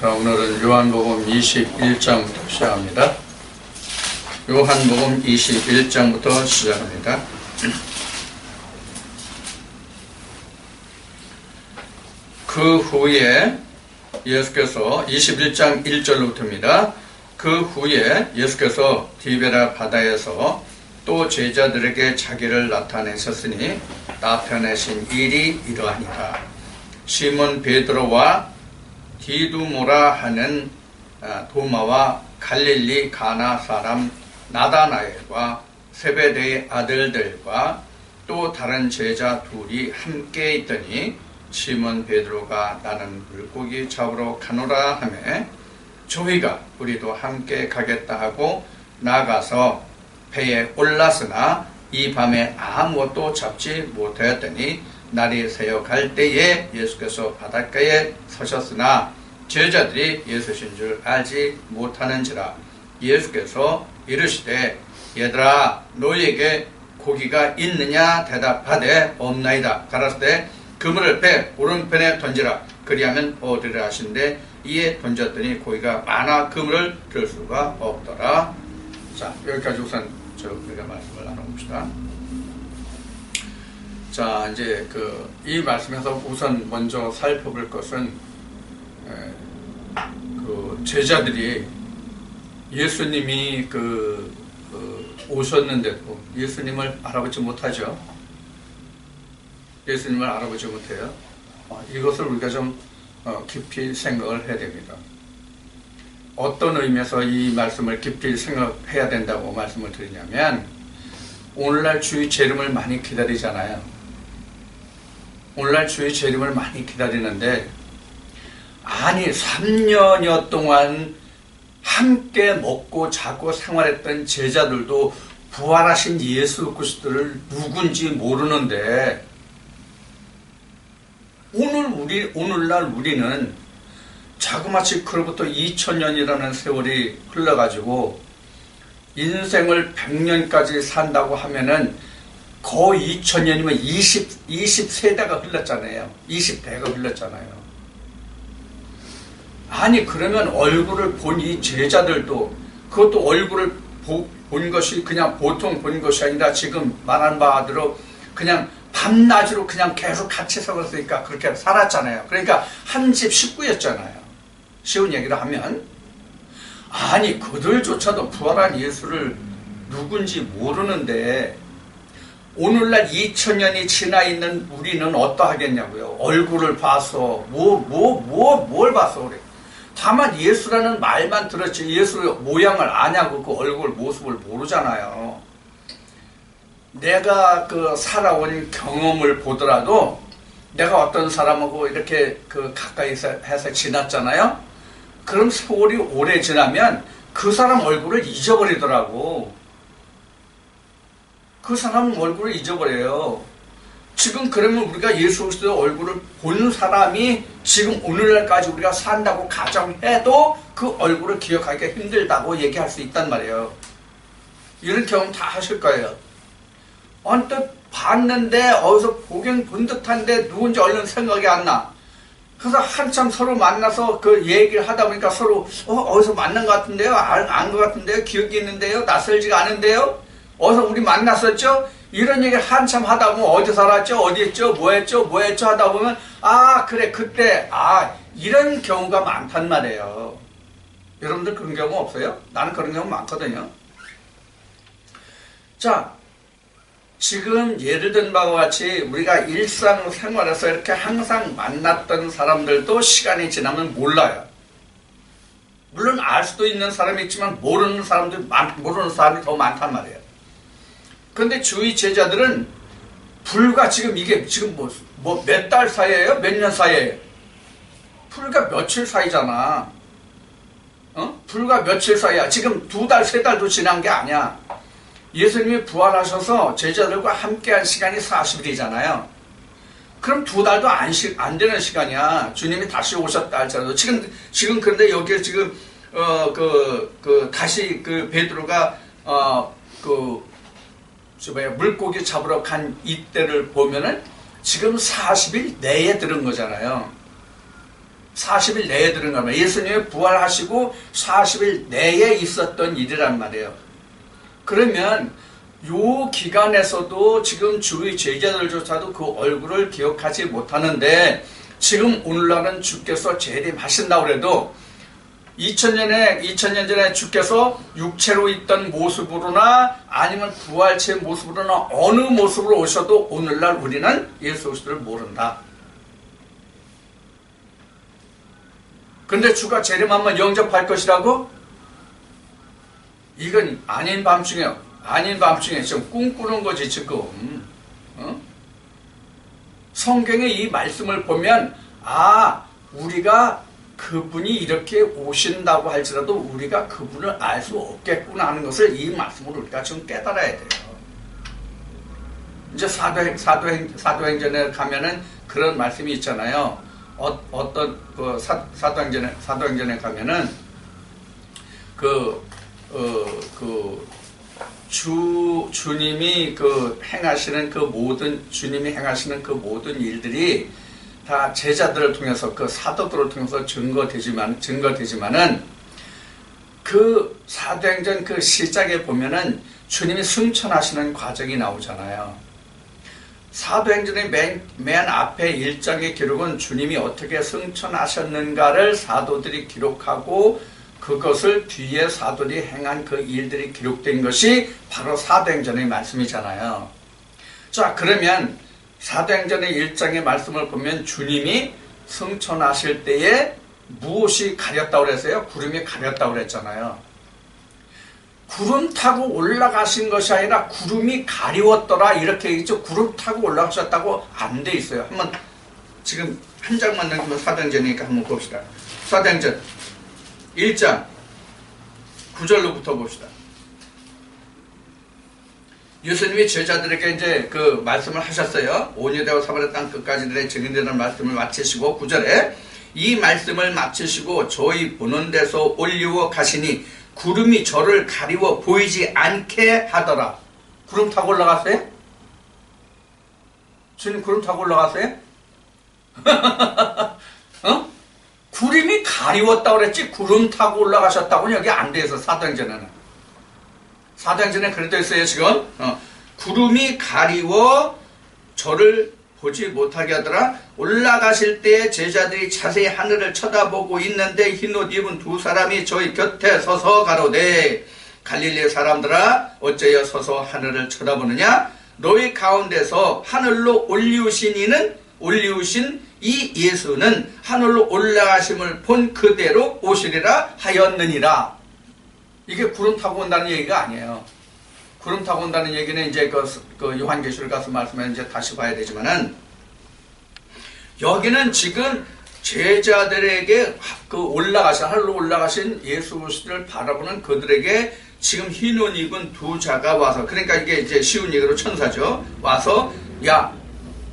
자, 오늘은 요한복음 21장부터 시작합니다. 요한복음 21장부터 시작합니다. 그 후에 예수께서 21장 1절로부터입니다. 그 후에 예수께서 디베라 바다에서 또 제자들에게 자기를 나타내셨으니 나타내신 일이 이러하니라. 시몬 베드로와 디두모라 하는 도마와 갈릴리 가나 사람 나다나엘과 세베대의 아들들과 또 다른 제자 둘이 함께 있더니 시몬 베드로가 나는 물고기 잡으러 가노라 하매 저희가 우리도 함께 가겠다 하고 나가서 배에 올랐으나 이 밤에 아무것도 잡지 못하였더니 날이 새어 갈 때에 예수께서 바닷가에 서셨으나 제자들이 예수신 줄 알지 못하는지라. 예수께서 이르시되 얘들아 너희에게 고기가 있느냐 대답하되 없나이다. 가라사대 그물을 배 오른편에 던지라 그리하면 얻으리라 하신대 이에 던졌더니 고기가 많아 그물을 들 수가 없더라. 자, 여기까지 우선 우리가 말씀을 나눠봅시다. 자, 이제 이 말씀에서 우선 먼저 살펴볼 것은 제자들이 예수님이 오셨는데도 예수님을 알아보지 못하죠. 예수님을 알아보지 못해요. 이것을 우리가 좀 깊이 생각을 해야 됩니다. 어떤 의미에서 이 말씀을 깊이 생각해야 된다고 말씀을 드리냐면, 오늘날 주의 재림을 많이 기다리잖아요. 오늘날 주의 재림을 많이 기다리는데, 아니 3년여 동안 함께 먹고 자고 생활했던 제자들도 부활하신 예수 그리스도를 누군지 모르는데, 오늘날 우리는 자그마치 그로부터 2000년이라는 세월이 흘러가지고 인생을 100년까지 산다고 하면은 거의 2000년이면 20세대가 흘렀잖아요. 20대가 흘렀잖아요. 아니 그러면 얼굴을 본 이 제자들도 그것도 얼굴을 본 것이 그냥 보통 본 것이 아니라 지금 말한 바대로 그냥 밤낮으로 그냥 계속 같이 살았으니까 그렇게 살았잖아요. 그러니까 한 집 식구였잖아요. 쉬운 얘기를 하면, 아니 그들조차도 부활한 예수를 누군지 모르는데 오늘날 2000년이 지나 있는 우리는 어떠하겠냐고요. 얼굴을 봐서 뭘 봐서 그래. 다만 예수라는 말만 들었지 예수 모양을 아냐고 그 얼굴 모습을 모르잖아요. 내가 살아온 경험을 보더라도 내가 어떤 사람하고 이렇게 가까이서 해서 지났잖아요. 그럼 세월이 오래 지나면 그 사람 얼굴을 잊어버리더라고. 그 사람 얼굴을 잊어버려요. 지금 그러면 우리가 예수 그리스도의 얼굴을 본 사람이 지금 오늘날까지 우리가 산다고 가정해도 그 얼굴을 기억하기가 힘들다고 얘기할 수 있단 말이에요. 이런 경험 다 하실 거예요. 언뜻 봤는데 어디서 보긴 본 듯한데 누군지 얼른 생각이 안 나. 그래서 한참 서로 만나서 그 얘기를 하다 보니까 서로 어디서 만난 것 같은데요? 안 것 같은데요? 기억이 있는데요? 낯설지가 않은데요? 어디서 우리 만났었죠? 이런 얘기를 한참 하다 보면 어디 살았죠? 어디 했죠? 뭐 했죠? 하다 보면 그래 그때 이런 경우가 많단 말이에요. 여러분들 그런 경우 없어요? 나는 그런 경우 많거든요. 자, 지금 예를 든 바와 같이 우리가 일상생활에서 이렇게 항상 만났던 사람들도 시간이 지나면 몰라요. 물론 알 수도 있는 사람이 있지만 모르는 사람이 더 많단 말이에요. 그런데 주의 제자들은 불과 이게 지금 몇 달 사이에요? 몇 년 사이에요? 불과 며칠 사이잖아. 불과 며칠 사이야. 지금 2달, 3달도 지난 게 아니야. 예수님이 부활하셔서 제자들과 함께한 시간이 40일이잖아요. 그럼 2달도 안 되는 시간이야. 주님이 다시 오셨다 할지라도. 지금 그런데 여기에 지금, 다시 베드로가, 물고기 잡으러 간 이때를 보면은 지금 40일 내에 들은 거잖아요. 40일 내에 들은 거예요. 예수님이 부활하시고 40일 내에 있었던 일이란 말이에요. 그러면 요 기간에서도 지금 주의 제자들조차도 그 얼굴을 기억하지 못하는데 지금 오늘날은 주께서 재림하신다고 그래도 2000년 전에 주께서 육체로 있던 모습으로나 아니면 부활체 모습으로나 어느 모습으로 오셔도 오늘날 우리는 예수 그리스도를 모른다. 근데 주가 재림하면 영접할 것이라고? 이건 아닌 밤중에요. 아닌 밤중에 지금 꿈꾸는 거지 지금. 성경의 이 말씀을 보면 우리가 그분이 이렇게 오신다고 할지라도 우리가 그분을 알 수 없겠구나 하는 것을 이 말씀으로 우리가 좀 깨달아야 돼요. 이제 사도행전에 가면은 그런 말씀이 있잖아요. 어떤 그 사도행전에 가면은 주님이 주님이 행하시는 그 모든 일들이 다 제자들을 통해서 그 사도들을 통해서 증거되지만은 그 사도행전 그 시작에 보면은 주님이 승천하시는 과정이 나오잖아요. 사도행전의 맨 앞에 1장의 기록은 주님이 어떻게 승천하셨는가를 사도들이 기록하고 그것을 뒤에 사도들이 행한 그 일들이 기록된 것이 바로 사도행전의 말씀이잖아요. 자, 그러면 사도행전의 1장의 말씀을 보면 주님이 승천하실 때에 무엇이 가렸다고 그랬어요? 구름이 가렸다고 그랬잖아요. 구름 타고 올라가신 것이 아니라 구름이 가리웠더라 이렇게 얘기했죠. 구름 타고 올라가셨다고 안 돼 있어요. 한번 지금 한 장만 넘기면 사도행전이니까 한번 봅시다. 사도행전 1장 9절로부터 봅시다. 예수님이 제자들에게 이제 그 말씀을 하셨어요. 온 유대와 사마리아 땅 끝까지 들의 증인되는 말씀을 마치시고 9절에 이 말씀을 마치시고 저희 보는 데서 올리워 가시니 구름이 저를 가리워 보이지 않게 하더라. 구름 타고 올라갔어요? 주님 구름 타고 올라갔어요? 구름이 가리웠다고 그랬지 구름 타고 올라가셨다고는 여기 안 돼 있어. 사도행전에는. 사도행전에 그래도 있어요 지금. 구름이 가리워 저를 보지 못하게 하더라. 올라가실 때 제자들이 자세히 하늘을 쳐다보고 있는데 흰옷 입은 두 사람이 저희 곁에 서서 가로되 갈릴리 사람들아 어째여 서서 하늘을 쳐다보느냐. 너희 가운데서 하늘로 올리우신 이 예수는 하늘로 올라가심을 본 그대로 오시리라 하였느니라. 이게 구름 타고 온다는 얘기가 아니에요. 구름 타고 온다는 얘기는 이제 그 요한계시록 가서 말씀을 이제 다시 봐야 되지만은 여기는 지금 제자들에게 하늘로 올라가신 예수 그리스도를 바라보는 그들에게 지금 흰옷 입은 두 자가 와서, 그러니까 이게 이제 쉬운 얘기로 천사죠. 와서 야,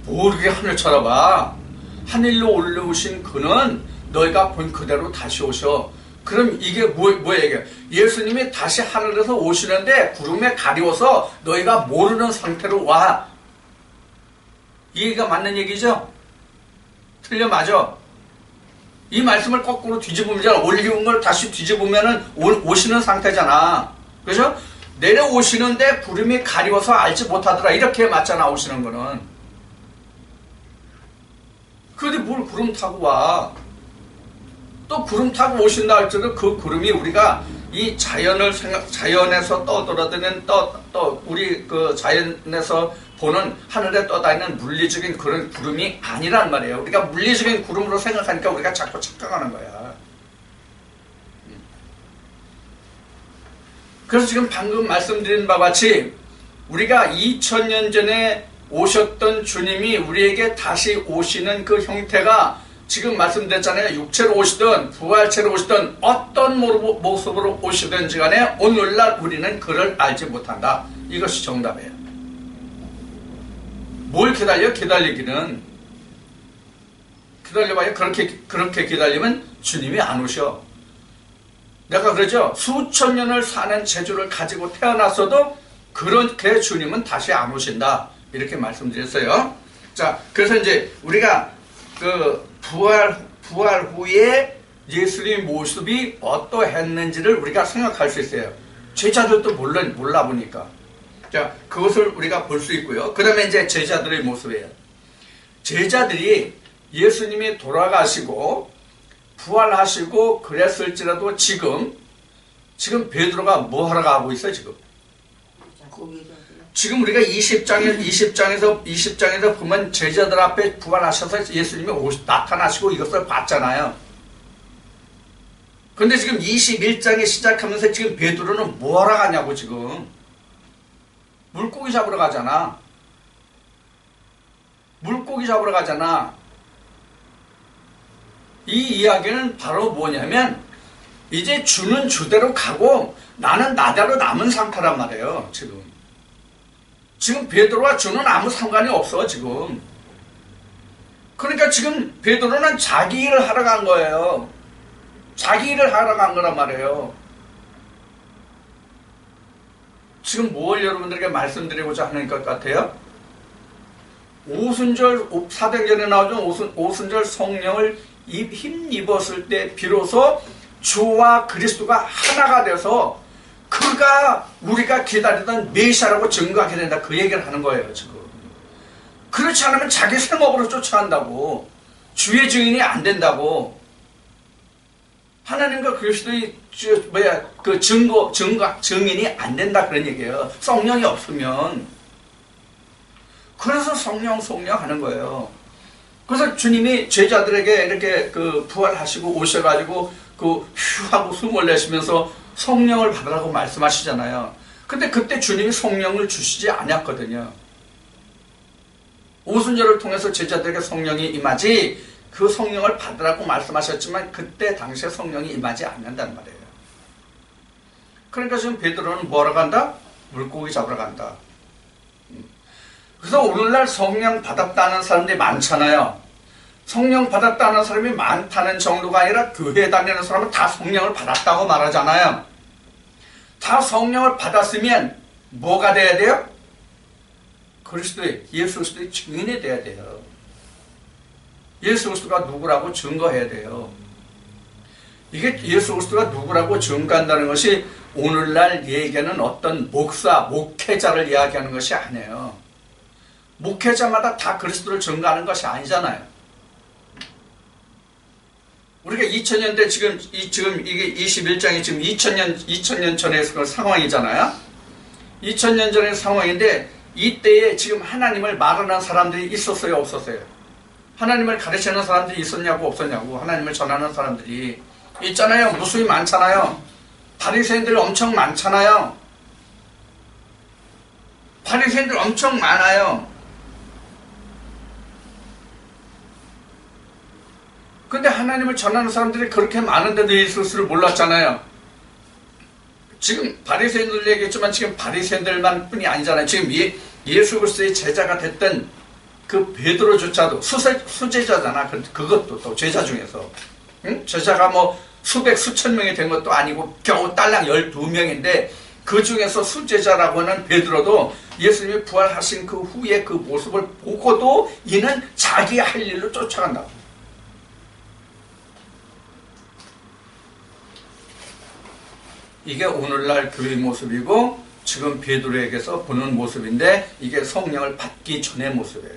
뭐 이렇게 하늘 쳐다봐. 하늘로 올라오신 그는 너희가 본 그대로 다시 오셔. 그럼 이게 뭐야 이게? 예수님이 다시 하늘에서 오시는데 구름에 가리워서 너희가 모르는 상태로 와. 이 얘기가 맞는 얘기죠? 틀려 맞아? 이 말씀을 거꾸로 뒤집으면 올리운 걸 다시 뒤집으면은 오시는 상태잖아. 그죠? 내려오시는데 구름이 가리워서 알지 못하더라. 이렇게 맞잖아, 오시는 거는. 그런데 뭘 구름 타고 와? 또 구름 타고 오신다 할지라도 그 구름이 우리가 이 자연에서 떠돌아다니는 우리 그 자연에서 보는 하늘에 떠다니는 물리적인 그런 구름이 아니란 말이에요. 우리가 물리적인 구름으로 생각하니까 우리가 자꾸 착각하는 거야. 그래서 지금 방금 말씀드린 바와 같이 우리가 2000년 전에 오셨던 주님이 우리에게 다시 오시는 그 형태가 지금 말씀드렸잖아요. 육체로 오시든 부활체로 오시든 어떤 모습으로 오시든지 간에 오늘날 우리는 그를 알지 못한다. 이것이 정답이에요. 뭘 기다려? 기다리기는. 기다려봐야 그렇게 기다리면 주님이 안 오셔. 내가 그러죠. 수천 년을 사는 재주를 가지고 태어났어도 그렇게 주님은 다시 안 오신다. 이렇게 말씀드렸어요. 자, 그래서 이제 우리가 그 부활 후에 예수님의 모습이 어떠했는지를 우리가 생각할 수 있어요. 제자들도 몰라 보니까. 자, 그것을 우리가 볼 수 있고요. 그 다음에 이제 제자들의 모습이에요. 제자들이 예수님이 돌아가시고 부활하시고 그랬을지라도 지금 베드로가 뭐 하러 가고 있어요, 지금? 지금 우리가 20장에서 보면 제자들 앞에 부활하셔서 예수님이 나타나시고 이것을 봤잖아요. 근데 지금 21장에 시작하면서 지금 베드로는 뭐 하러 가냐고 지금. 물고기 잡으러 가잖아. 물고기 잡으러 가잖아. 이 이야기는 바로 뭐냐면 이제 주는 주대로 가고 나는 나대로 남은 상태란 말이에요. 지금 베드로와 주는 아무 상관이 없어 지금. 그러니까 지금 베드로는 자기 일을 하러 간 거예요. 자기 일을 하러 간 거란 말이에요. 지금 뭘 여러분들에게 말씀드리고자 하는 것 같아요? 오순절 사도행전에 나오죠. 오순절 성령을 힘입었을 때 비로소 주와 그리스도가 하나가 돼서 그가 우리가 기다리던 메시아라고 증거하게 된다. 그 얘기를 하는 거예요 지금. 그렇지 않으면 자기 생업으로 쫓아간다고. 주의 증인이 안 된다고. 하나님과 그리스도의 증인이 안 된다 그런 얘기예요. 성령이 없으면. 그래서 성령 하는 거예요. 그래서 주님이 제자들에게 이렇게 부활하시고 오셔가지고 휴 하고 숨을 내쉬면서 성령을 받으라고 말씀하시잖아요. 근데 그때 주님이 성령을 주시지 않았거든요. 오순절을 통해서 제자들에게 성령이 임하지 그 성령을 받으라고 말씀하셨지만 그때 당시에 성령이 임하지 않는단 말이에요. 그러니까 지금 베드로는 뭐하러 간다? 물고기 잡으러 간다. 그래서 오늘날 성령 받았다는 사람들이 많잖아요. 성령 받았다는 사람이 많다는 정도가 아니라 교회 다니는 사람은 다 성령을 받았다고 말하잖아요. 다 성령을 받았으면 뭐가 돼야 돼요? 예수 그리스도의 증인이 돼야 돼요. 예수 그리스도가 누구라고 증거해야 돼요. 이게 예수 그리스도가 누구라고 증거한다는 것이 오늘날 얘기하는 어떤 목회자를 이야기하는 것이 아니에요. 목회자마다 다 그리스도를 증거하는 것이 아니잖아요. 우리가 2000년대 지금 이게 21장이 지금 2000년 전의 상황이잖아요. 2000년 전의 상황인데 이때에 지금 하나님을 말하는 사람들이 있었어요, 없었어요? 하나님을 가르치는 사람들이 있었냐고 없었냐고. 하나님을 전하는 사람들이 있잖아요. 무수히 많잖아요. 바리새인들 엄청 많잖아요. 바리새인들 엄청 많아요. 근데 하나님을 전하는 사람들이 그렇게 많은데도 예수를 몰랐잖아요. 지금 바리새인들 얘기했지만 지금 바리새인들만 뿐이 아니잖아요. 지금 예수 그리스도의 제자가 됐던 그 베드로조차도 수제자잖아. 그것도 또 제자 중에서. 응? 제자가 뭐 수천 명이 된 것도 아니고 겨우 딸랑 12명인데 그 중에서 수제자라고 하는 베드로도 예수님이 부활하신 그 후에 그 모습을 보고도 이는 자기 할 일로 쫓아간다고. 이게 오늘날 교회의 모습이고 지금 베드로에게서 보는 모습인데 이게 성령을 받기 전의 모습이에요.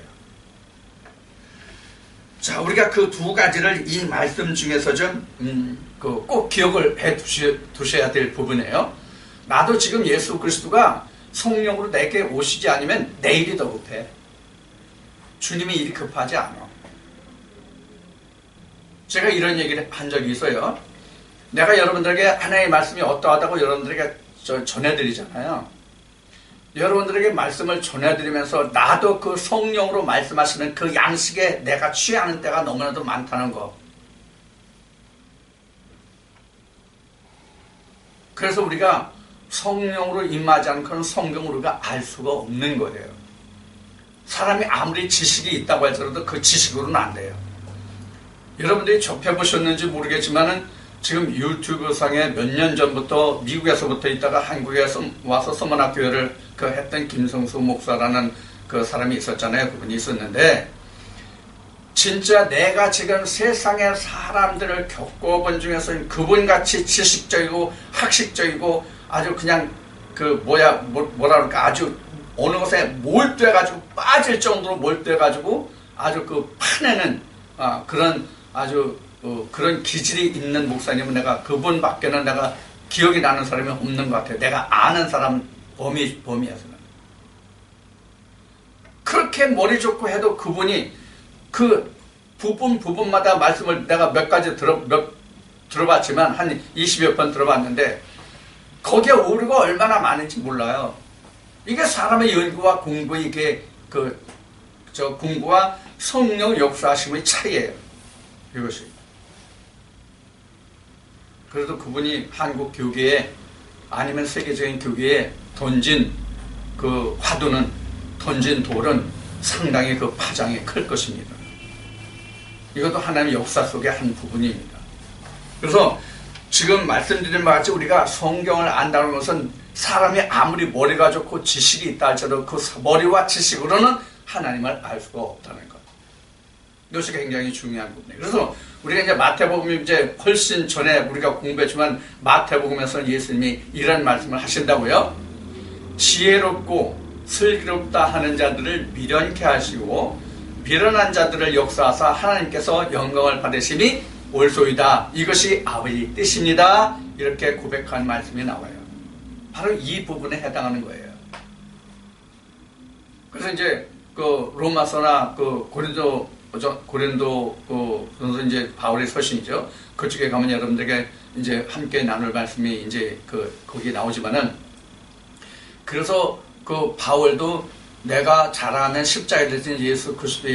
자, 우리가 그 두 가지를 이 말씀 중에서 좀 꼭 기억을 해 두셔야 될 부분이에요. 나도 지금 예수 그리스도가 성령으로 내게 오시지 않으면 내일이 더 급해. 주님이 일이 급하지 않아. 제가 이런 얘기를 한 적이 있어요. 내가 여러분들에게 하나님의 말씀이 어떠하다고 여러분들에게 전해드리잖아요. 여러분들에게 말씀을 전해드리면서 나도 그 성령으로 말씀하시는 그 양식에 내가 취하는 때가 너무나도 많다는 거. 그래서 우리가 성령으로 임하지 않고는 성경을 우리가 알 수가 없는 거예요. 사람이 아무리 지식이 있다고 할지라도 그 지식으로는 안 돼요. 여러분들이 접해보셨는지 모르겠지만은 지금 유튜브 상에 몇 년 전부터 미국에서부터 있다가 한국에 와서 서문학교회를 했던 김성수 목사라는 그 사람이 있었잖아요. 그분이 있었는데 진짜 내가 지금 세상의 사람들을 겪어본 중에서 그분같이 지식적이고 학식적이고 아주 그냥 뭐라 그럴까 아주 어느 것에 몰두해가지고 빠질 정도로 몰두해가지고 아주 그 파내는 그런 아주 그런 기질이 있는 목사님은 내가 그분밖에는 내가 기억이 나는 사람이 없는 것 같아요. 내가 아는 사람 범위에서는. 그렇게 머리 좋고 해도 그분이 그 부분마다 말씀을 내가 몇 가지 들어봤지만 한 20여 번 들어봤는데 거기에 오류가 얼마나 많은지 몰라요. 이게 사람의 연구와 공부 이게 공부와 성령 역사하심의 차이예요. 이것이. 그래도 그분이 한국 교계에 아니면 세계적인 교계에 던진 그 화두는 던진 돌은 상당히 그 파장이 클 것입니다. 이것도 하나님의 역사 속의 한 부분입니다. 그래서 지금 말씀드린 바와 같이 우리가 성경을 안다는 것은 사람이 아무리 머리가 좋고 지식이 있다 할지라도 그 머리와 지식으로는 하나님을 알 수가 없다는 것. 이것이 굉장히 중요한 부분이에요. 그래서 우리가 이제 마태복음 이제 훨씬 전에 우리가 공부했지만 마태복음에서는 예수님이 이런 말씀을 하신다고요. 지혜롭고 슬기롭다 하는 자들을 미련케 하시고 미련한 자들을 역사하사 하나님께서 영광을 받으심이 옳소이다. 이것이 아버지 뜻입니다. 이렇게 고백한 말씀이 나와요. 바로 이 부분에 해당하는 거예요. 그래서 이제 그 로마서나 그 고린도 이제 바울의 서신이죠. 그쪽에 가면 여러분들에게 이제 함께 나눌 말씀이 이제 거기에 나오지만은 그래서 그 바울도 내가 자랑하는 십자가에 대신 예수 그리스도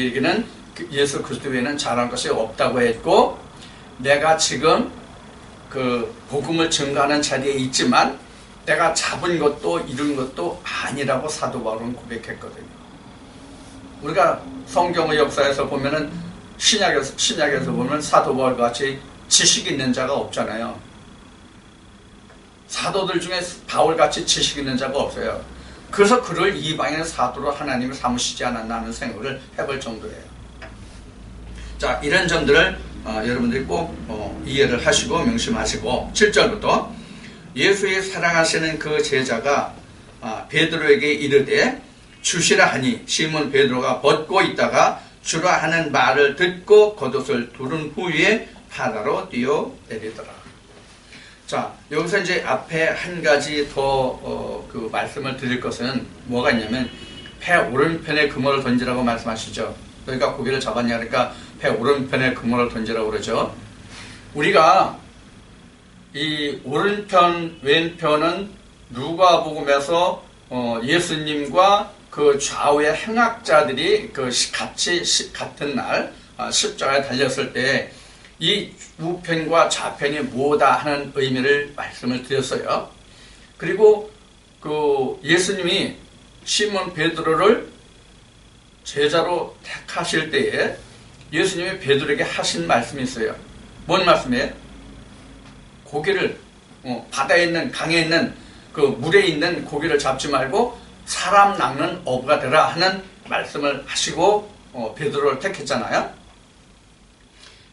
외에는 자랑할 것이 없다고 했고 내가 지금 그 복음을 증거하는 자리에 있지만 내가 잡은 것도 이룬 것도 아니라고 사도 바울은 고백했거든요. 우리가 성경의 역사에서 보면은 신약에서 보면 사도 바울 같이 지식 있는 자가 없잖아요. 사도들 중에 바울 같이 지식 있는 자가 없어요. 그래서 그를 이방인의 사도로 하나님이 삼으시지 않았나 하는 생각을 해볼 정도예요. 자, 이런 점들을 여러분들이 꼭 이해를 하시고 명심하시고 7절부터 예수의 사랑하시는 그 제자가 베드로에게 이르되 주시라 하니 시몬 베드로가 벗고 있다가 주라 하는 말을 듣고 겉옷을 두른 후에 바다로 뛰어내리더라. 자, 여기서 이제 앞에 한 가지 더 그 말씀을 드릴 것은 뭐가 있냐면 배 오른편에 그물을 던지라고 말씀하시죠. 그러니까 고기를 잡았냐 그러니까 배 오른편에 그물을 던지라고 그러죠. 우리가 이 오른편 왼편은 누가복음에서 예수님과 그 좌우의 행악자들이 같은 날 십자가에 달렸을 때 이 우편과 좌편이 뭐다 하는 의미를 말씀을 드렸어요. 그리고 그 예수님이 시몬 베드로를 제자로 택하실 때에 예수님이 베드로에게 하신 말씀이 있어요. 뭔 말씀이에요? 고기를 바다에 있는 강에 있는 그 물에 있는 고기를 잡지 말고 사람 낚는 어부가 되라 하는 말씀을 하시고 베드로를 택했잖아요.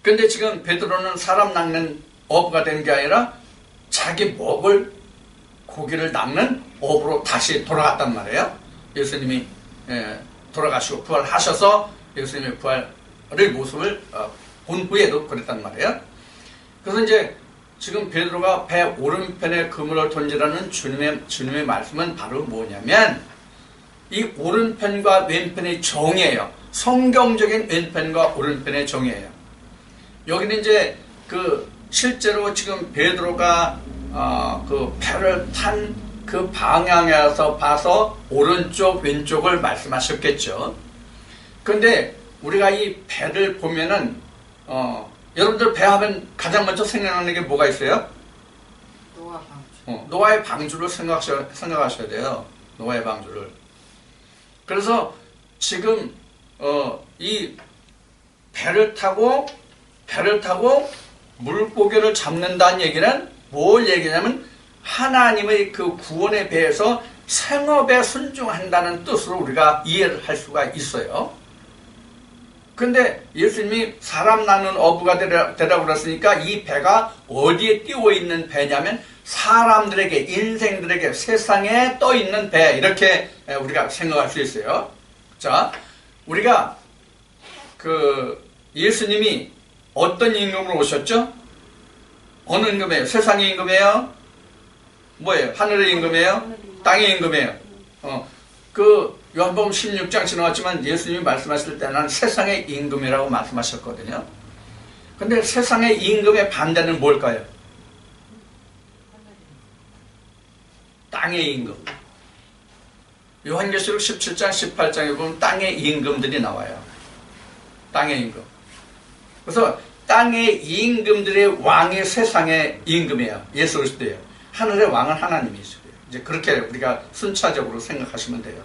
근데 지금 베드로는 사람 낚는 어부가 된 게 아니라 자기 먹을 고기를 낚는 어부로 다시 돌아갔단 말이에요. 예수님이 돌아가시고 부활하셔서 예수님의 부활의 모습을 본 후에도 그랬단 말이에요. 그래서 이제 지금 베드로가 배 오른편에 그물을 던지라는 주님의 말씀은 바로 뭐냐면 이 오른편과 왼편의 정의예요. 성경적인 왼편과 오른편의 정의예요. 여기는 이제 실제로 지금 베드로가 그 배를 탄 그 방향에서 봐서 오른쪽 왼쪽을 말씀하셨겠죠. 그런데 우리가 이 배를 보면은 여러분들 배 하면 가장 먼저 생각나는 게 뭐가 있어요? 노아 방주. 노아의 방주를 생각하셔야 돼요. 노아의 방주를. 그래서 지금 이 배를 타고 물고기를 잡는다는 얘기는 뭘 얘기냐면 하나님의 그 구원의 배에서 생업에 순종한다는 뜻으로 우리가 이해를 할 수가 있어요. 근데 예수님이 사람 낳는 어부가 되라고 그랬으니까 이 배가 어디에 띄워 있는 배냐면 사람들에게, 인생들에게, 세상에 떠 있는 배, 이렇게 우리가 생각할 수 있어요. 자, 우리가 예수님이 어떤 임금으로 오셨죠? 어느 임금이에요? 세상의 임금이에요? 뭐예요? 하늘의 임금이에요? 땅의 임금이에요? 요한복음 16장 지나왔지만 예수님이 말씀하실 때는 세상의 임금이라고 말씀하셨거든요. 근데 세상의 임금의 반대는 뭘까요? 땅의 임금. 요한계시록 17장, 18장에 보면 땅의 임금들이 나와요. 땅의 임금. 그래서 땅의 임금들의 왕이 세상의 임금이에요. 예수 그리스도예요. 하늘의 왕은 하나님이시고요. 이제 그렇게 우리가 순차적으로 생각하시면 돼요.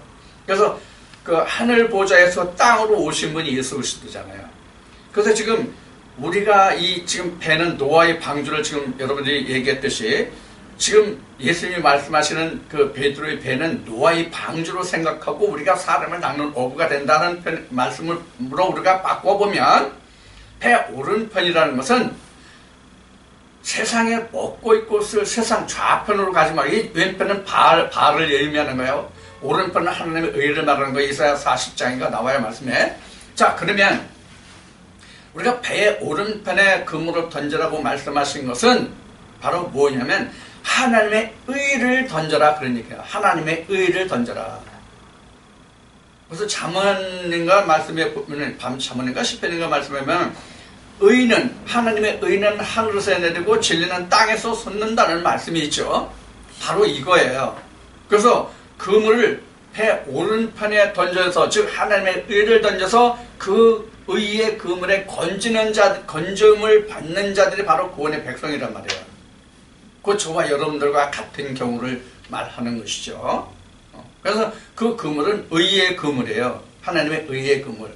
그래서 그 하늘 보좌에서 땅으로 오신 분이 예수 그리스도잖아요. 그래서 지금 우리가 지금 배는 노아의 방주를 지금 여러분들이 얘기했듯이 지금 예수님이 말씀하시는 그 베드로의 배는 노아의 방주로 생각하고 우리가 사람을 낚는 어부가 된다는 말씀으로 우리가 바꿔보면 배 오른편이라는 것은 세상에 먹고 있고 쓸 세상 좌편으로 가지 말고 이 왼편은 발을 의미하는 거예요. 오른편은 하나님의 의를 말하는 거예요. 이사야 40장인가 나와요 말씀에. 자, 그러면 우리가 배의 오른편에 그물을 던져라고 말씀하신 것은 바로 뭐냐면 하나님의 의를 던져라 그런 얘기예요. 하나님의 의를 던져라. 그래서 잠언인가 말씀에 보면 잠언인가 시편인가 말씀에 보면 의는, 하나님의 의는 하늘에서 내리고 진리는 땅에서 솟는다는 말씀이 있죠. 바로 이거예요. 그래서 그물을 배 오른편에 던져서, 즉 하나님의 의를 던져서 그 의의 그물에 건짐을 받는 자들이 바로 구원의 백성이란 말이에요. 그 저와 여러분들과 같은 경우를 말하는 것이죠. 그래서 그 그물은 의의 그물이에요. 하나님의 의의 그물.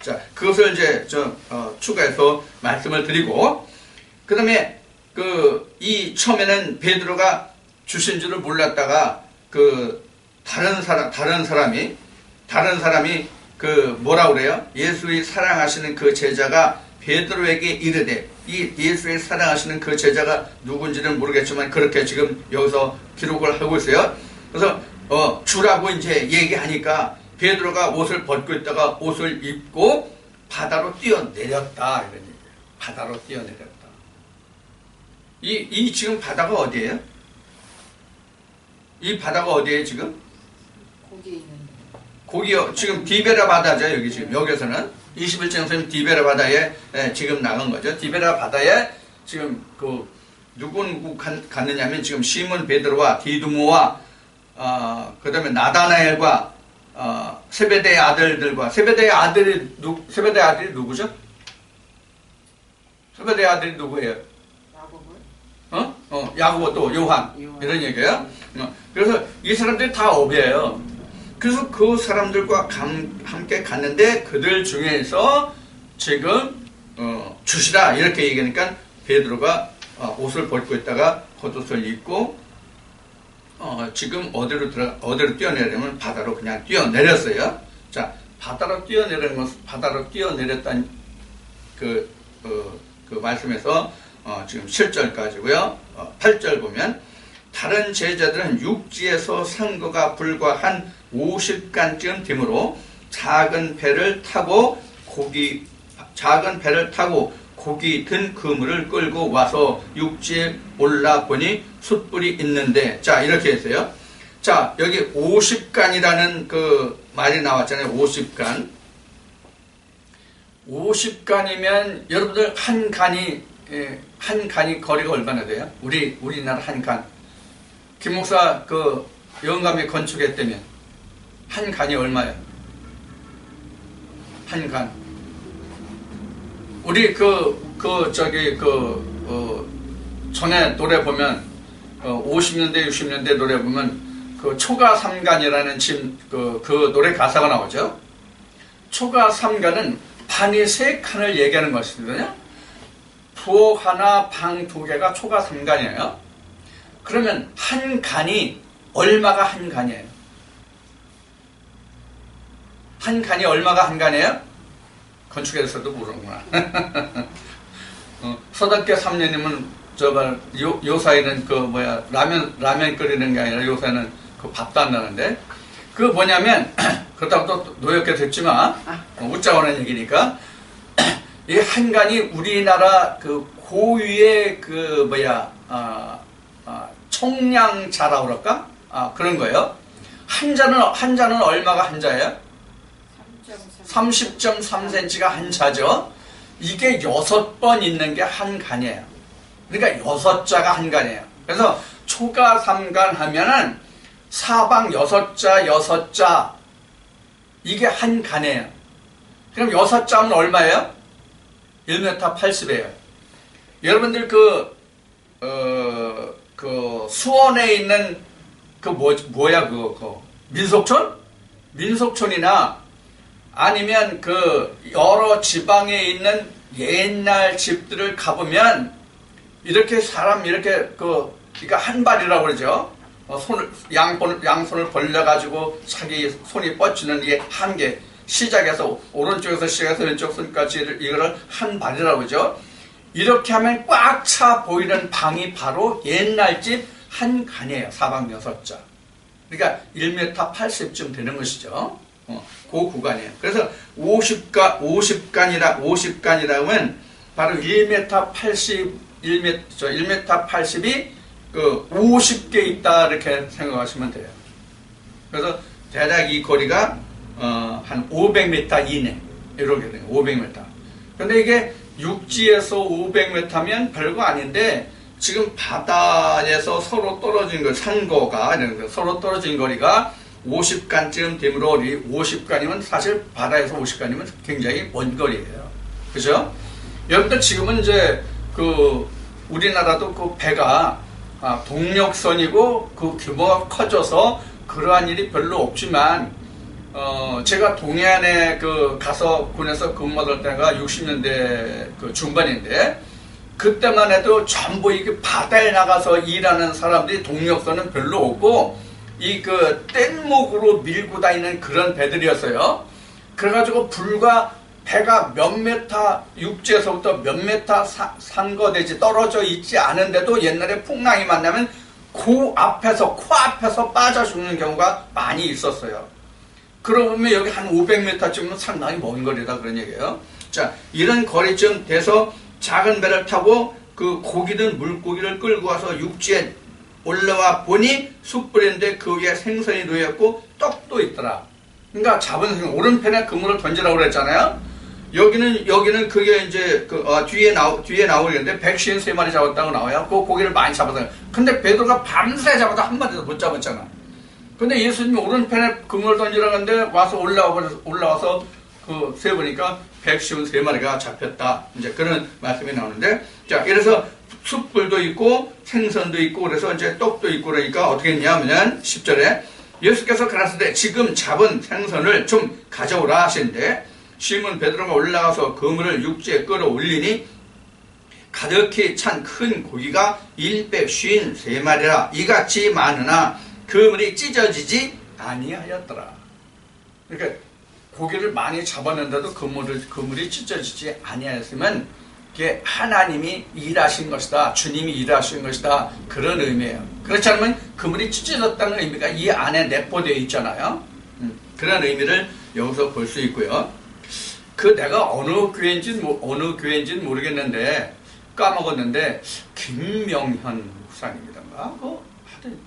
자, 그것을 이제 추가해서 말씀을 드리고, 그 다음에 이 처음에는 베드로가 주신 줄을 몰랐다가 다른 사람이 뭐라 그래요? 예수의 사랑하시는 그 제자가 베드로에게 이르되, 이 예수의 사랑하시는 그 제자가 누군지는 모르겠지만 그렇게 지금 여기서 기록을 하고 있어요. 그래서 주라고 이제 얘기하니까 베드로가 옷을 벗고 있다가 옷을 입고 바다로 뛰어내렸다 이런 얘기예요. 바다로 뛰어내렸다. 이 지금 바다가 어디예요? 이 바다가 어디예요 지금? 거기요. 지금 디베라 바다죠. 여기 지금 여기서는 21장 디베라 바다에 지금 나간 거죠. 디베라 바다에 지금 누구 갔느냐면 지금 시몬 베드로와 디두모와 그 다음에 나다나엘과 세베대의 아들들과 세베대의 아들이 누구죠? 세베대의 아들이 누구예요? 야고보 또 요한 이런 얘기예요. 그래서 이 사람들이 다 어비예요. 그래서 그 사람들과 함께 갔는데 그들 중에서 지금 주시라 이렇게 얘기하니까 베드로가 옷을 벗고 있다가 겉옷을 입고 지금 어디로 뛰어내려면 바다로 그냥 뛰어내렸어요. 자, 바다로 뛰어내렸다는 그 말씀에서 지금 7절까지고요. 8절 보면 다른 제자들은 육지에서 산 거가 불과 한 50간쯤 되므로 작은 배를 타고 고기 든 그물을 끌고 와서 육지에 올라 보니 숯불이 있는데, 자 이렇게 했어요. 자, 여기 50간이라는 그 말이 나왔잖아요. 50간. 50간이면 여러분들 한 간이 거리가 얼마나 돼요? 우리나라 한 간. 김 목사 영감이 건축했다면 한 간이 얼마예요? 한 간. 우리 전에 노래 보면 50년대 60년대 노래 보면 초가 삼간이라는 지금 그 노래 가사가 나오죠. 초가 삼간은 반이 세 칸을 얘기하는 것이거든요. 부엌 하나 방 두 개가 초가 삼간이에요. 그러면 한 간이 얼마가 한 간이에요? 한 간이 얼마가 한 간이에요? 건축에서도 모르는구나. 서답게 3년이면 요사이는 라면 끓이는 게 아니라 요사이는 그 밥도 안 나는데, 그 뭐냐면, 그렇다고 또 노역게 됐지만, 웃자고 하는 얘기니까, 이 한간이 우리나라 그 고유의 청량자라고 그럴까? 그런 거예요. 한 잔은 얼마가 한 자예요? 30.3cm가 한 자죠. 이게 6번 있는 게 한 간이에요. 그러니까 6자가 한 간이에요. 그래서 초가 3간 하면은 사방 6자, 6자, 이게 한 간이에요. 그럼 6자면 얼마예요? 1m 80이에요. 여러분들 수원에 있는 민속촌? 민속촌이나 아니면 여러 지방에 있는 옛날 집들을 가보면 이렇게 사람 그러니까 한 발이라고 그러죠. 양손을 벌려가지고 자기 손이 뻗치는 게 한 개. 시작해서 오른쪽에서 시작해서 왼쪽 손까지 이거를 한 발이라고 그러죠. 이렇게 하면 꽉 차 보이는 방이 바로 옛날 집 한 간이에요. 사방 6자. 그러니까 1m 80쯤 되는 것이죠. 그 구간이에요. 그래서 50간이라 하면 바로 1m 80이 50개 있다 이렇게 생각하시면 돼요. 그래서 대략 이 거리가 한 500m 이내 이렇게 돼요. 500m. 근데 이게 육지에서 500m면 별거 아닌데 지금 바다에서 서로 떨어진 산거가 서로 떨어진 거리가 50간쯤 되므로 50간이면 사실 바다에서 50간이면 굉장히 먼 거리예요. 그죠? 여러분들 지금은 이제 우리나라도 그 배가 동력선이고 그 규모가 커져서 그러한 일이 별로 없지만 제가 동해안에 가서 군에서 근무할 때가 60년대 중반인데 그때만 해도 전부 이게 바다에 나가서 일하는 사람들이 동력선은 별로 없고 뗏목으로 밀고 다니는 그런 배들이었어요. 그래가지고 불과 배가 몇 메타 육지에서부터 몇 메타 상거되지 떨어져 있지 않은데도 옛날에 풍랑이 만나면 코앞에서 빠져 죽는 경우가 많이 있었어요. 그러고 보면 여기 한 500m쯤은 상당히 먼 거리다 그런 얘기예요. 자, 이런 거리쯤 돼서 작은 배를 타고 물고기를 끌고 와서 육지에 올라와 보니 숯불인데 그 위에 생선이 놓였고 떡도 있더라. 그러니까 잡은 생선, 오른편에 그물을 던지라고 그랬잖아요. 여기는 그게 이제 뒤에 나오는데 153마리 잡았다고 나와요. 그 고기를 많이 잡았어요. 근데 베드로가 밤새 잡아도 한 마리도 못 잡았잖아. 근데 예수님이 오른편에 그물을 던지라고 하는데 올라와서 세보니까 153마리가 잡혔다. 이제 그런 말씀이 나오는데, 자, 그래서 숯불도 있고 생선도 있고 그래서 이제 떡도 있고 그러니까 어떻게 했냐면 10절에 예수께서 가라사대 지금 잡은 생선을 좀 가져오라 하시는데 시몬 베드로가 올라가서 그물을 육지에 끌어올리니 가득히 찬 큰 고기가 153마리라 이같이 많으나 그물이 찢어지지 아니하였더라. 그러니까 고기를 많이 잡았는데도 그물이 찢어지지 아니하였으면 그게 하나님이 일하신 것이다. 주님이 일하신 것이다. 그런 의미예요. 그렇지 않으면 그물이 찢어졌다는 의미가 이 안에 내포되어 있잖아요. 그런 의미를 여기서 볼 수 있고요. 내가 어느 교회인지는 모르겠는데 까먹었는데 김명현 목사님이던가 하여튼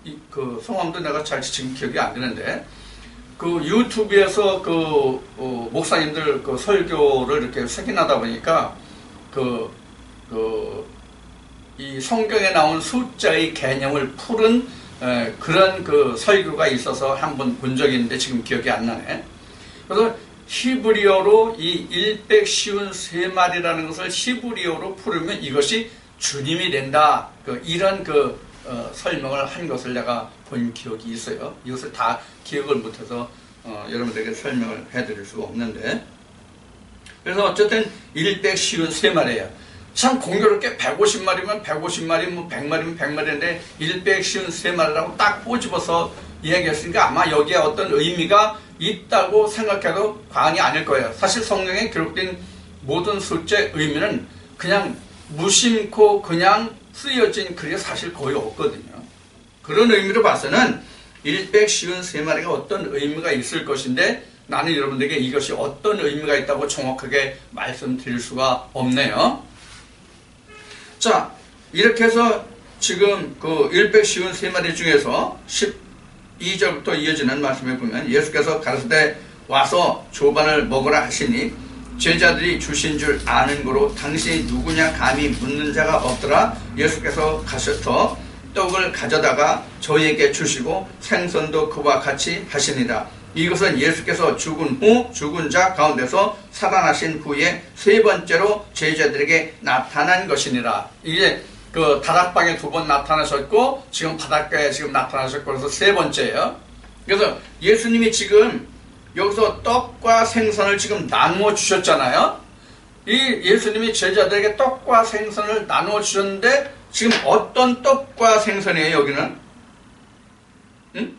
성함도 내가 잘 지금 기억이 안 되는데 유튜브에서 목사님들 설교를 이렇게 확인하다 보니까 이 성경에 나온 숫자의 개념을 푸는 그런 설교가 있어서 한번 본 적이 있는데 지금 기억이 안 나네. 그래서 히브리어로 이 153마리라는 것을 히브리어로 풀으면 이것이 주님이 된다. 이런 설명을 한 것을 내가 본 기억이 있어요. 이것을 다 기억을 못해서 여러분들에게 설명을 해드릴 수가 없는데, 그래서 어쨌든 153마리예요. 참 공교롭게 150마리면 150마리, 100마리면 100마리인데 153마리라고 딱 꼬집어서 이야기했으니까 아마 여기에 어떤 의미가 있다고 생각해도 과언이 아닐 거예요. 사실 성경에 기록된 모든 숫자의 의미는 그냥 무심코 그냥 쓰여진 글이 사실 거의 없거든요. 그런 의미로 봐서는 153마리가 어떤 의미가 있을 것인데 나는 여러분들에게 이것이 어떤 의미가 있다고 정확하게 말씀드릴 수가 없네요. 자, 이렇게 해서 지금 그 153마리 중에서 12절부터 이어지는 말씀에 보면 예수께서 가르치되 와서 조반을 먹으라 하시니 제자들이 주신 줄 아는 거로 당신이 누구냐 감히 묻는 자가 없더라. 예수께서 가셔서 떡을 가져다가 저희에게 주시고 생선도 그와 같이 하시니라. 이것은 예수께서 죽은 후 죽은 자 가운데서 살아나신 후에 세 번째로 제자들에게 나타난 것이니라. 이게 그 다락방에 2번 나타나셨고 지금 바닷가에 지금 나타나셨고 그래서 세 번째예요. 그래서 예수님이 지금 여기서 떡과 생선을 지금 나누어 주셨잖아요. 이 예수님이 제자들에게 떡과 생선을 나누어 주셨는데 지금 어떤 떡과 생선이에요? 여기는? 응?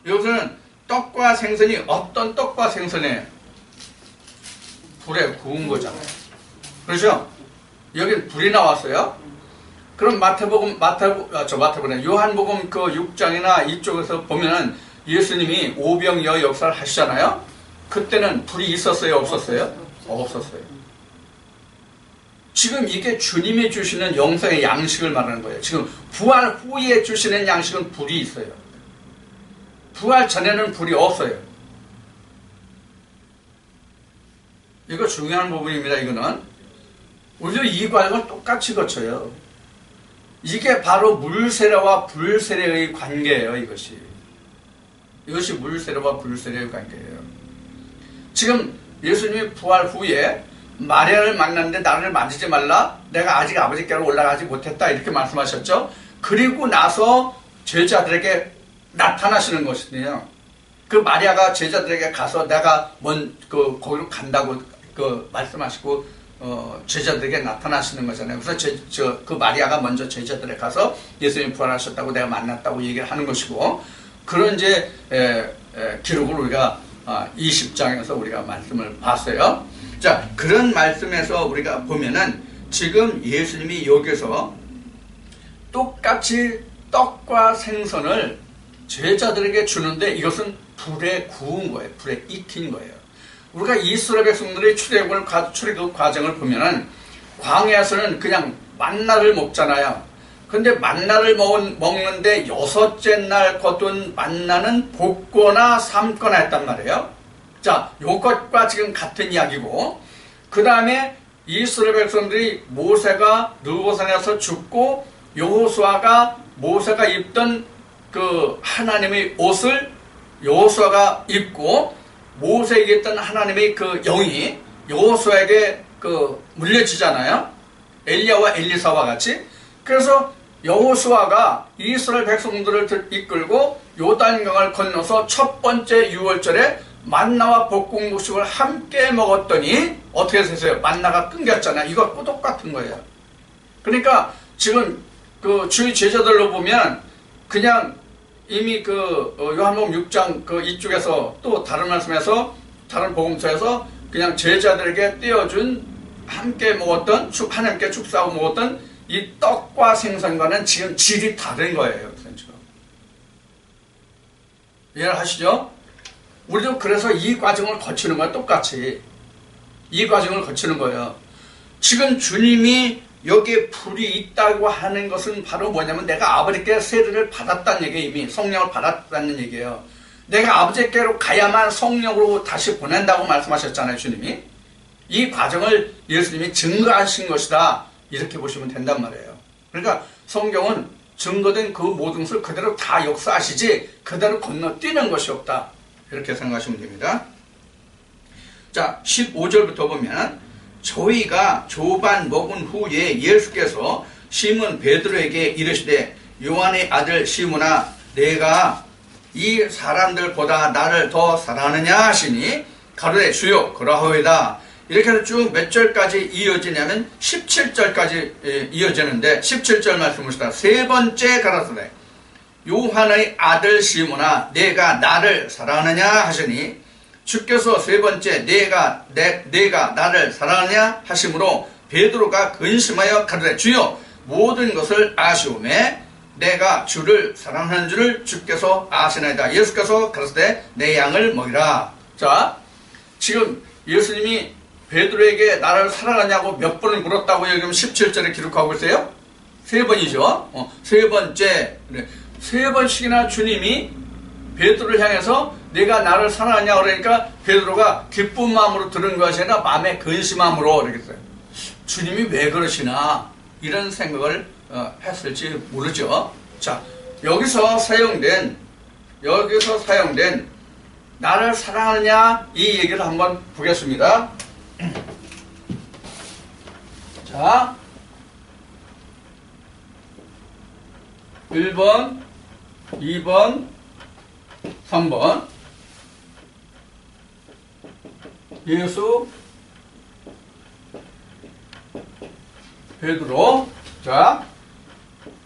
여기서는 떡과 생선이 어떤 떡과 생선이에요? 불에 구운 거잖아요. 그렇죠? 여긴 불이 나왔어요. 그럼 마태복음, 요한복음 그 6장이나 이쪽에서 보면은 예수님이 오병이어 역사를 하시잖아요. 그때는 불이 있었어요? 없었어요? 없었어요. 지금 이게 주님이 주시는 영성의 양식을 말하는 거예요. 지금 부활 후에 주시는 양식은 불이 있어요. 부활 전에는 불이 없어요. 이거 중요한 부분입니다. 이거는 우리도 이 과정을 똑같이 거쳐요. 이게 바로 물세례와 불세례의 관계예요. 이것이 물세례와 불세례의 관계예요. 지금 예수님이 부활 후에 마리아를 만났는데 나를 만지지 말라. 내가 아직 아버지께로 올라가지 못했다. 이렇게 말씀하셨죠. 그리고 나서 제자들에게 나타나시는 것이네요. 그 마리아가 제자들에게 가서 내가 거기로 간다고 말씀하시고 제자들에게 나타나시는 거잖아요. 그래서 그 마리아가 먼저 제자들에게 가서 예수님이 부활하셨다고 내가 만났다고 얘기를 하는 것이고 그런 이제 기록을 우리가 20장에서 우리가 말씀을 봤어요. 자, 그런 말씀에서 우리가 보면은 지금 예수님이 여기서 똑같이 떡과 생선을 제자들에게 주는데 이것은 불에 구운 거예요. 불에 익힌 거예요. 우리가 이스라엘 백성들의 출애굽 과정을 보면은 광야에서는 그냥 만나를 먹잖아요. 근데 만나를 먹는데 6째 날 거둔 만나는 볶거나 삶거나 했단 말이에요. 자, 요것과 지금 같은 이야기고 그 다음에 이스라엘 백성들이 모세가 느보산에서 죽고 여호수아가 모세가 입던 그 하나님의 옷을 여호수아가 입고 모세에게 있던 하나님의 그 영이 여호수아에게 물려지잖아요. 엘리야와 엘리사와 같이. 그래서 여호수아가 이스라엘 백성들을 이끌고 요단강을 건너서 첫 번째 유월절에 만나와 볶음국수를 함께 먹었더니 어떻게 되세요? 만나가 끊겼잖아요. 이것과 똑같은 거예요. 그러니까 지금 주의 제자들로 보면 그냥 이미 요한복음 6장 이쪽에서 또 다른 말씀에서 다른 복음서에서 그냥 제자들에게 떼어준 함께 먹었던 하나님께 축사하고 먹었던 이 떡과 생선과는 지금 질이 다른 거예요. 이해하시죠? 우리도 그래서 이 과정을 거치는 거야. 똑같이 이 과정을 거치는 거예요. 지금 주님이 여기에 불이 있다고 하는 것은 바로 뭐냐면 내가 아버지께 세례를 받았다는 얘기예요. 이미 성령을 받았다는 얘기예요. 내가 아버지께로 가야만 성령으로 다시 보낸다고 말씀하셨잖아요. 주님이 이 과정을 예수님이 증거하신 것이다. 이렇게 보시면 된단 말이에요. 그러니까 성경은 증거된 그 모든 것을 그대로 다 역사하시지 그대로 건너뛰는 것이 없다. 이렇게 생각하시면 됩니다. 자, 15절부터 보면 저희가 조반 먹은 후에 예수께서 시몬 베드로에게 이르시되 요한의 아들 시몬아 내가 이 사람들보다 나를 더 사랑하느냐 하시니 가로되 주여 그러하오이다. 이렇게 해서 쭉 몇 절까지 이어지냐면 17절까지 이어지는데 17절 말씀 보시다. 세 번째 가라사대 요한의 아들 시몬아 내가 나를 사랑하느냐 하시니 주께서 세 번째 내가 나를 사랑하냐 하심으로 베드로가 근심하여 가로되 주여 모든 것을 아시오매 내가 주를 사랑하는 줄을 주께서 아시나이다. 예수께서 가로되 내 양을 먹이라. 자, 지금 예수님이 베드로에게 나를 사랑하냐고 몇 번을 물었다고 여기 17절에 기록하고 있어요? 세 번이죠. 세 번째. 세 번씩이나 주님이 베드로를 향해서 내가 나를 사랑하냐 그러니까 베드로가 기쁜 마음으로 들은 것이 아니라 마음의 근심함으로 그러겠어요. 주님이 왜 그러시나 이런 생각을 했을지 모르죠. 자, 여기서 사용된 나를 사랑하느냐 이 얘기를 한번 보겠습니다. 자, 1번, 2번, 3번. 예수, 베드로. 자,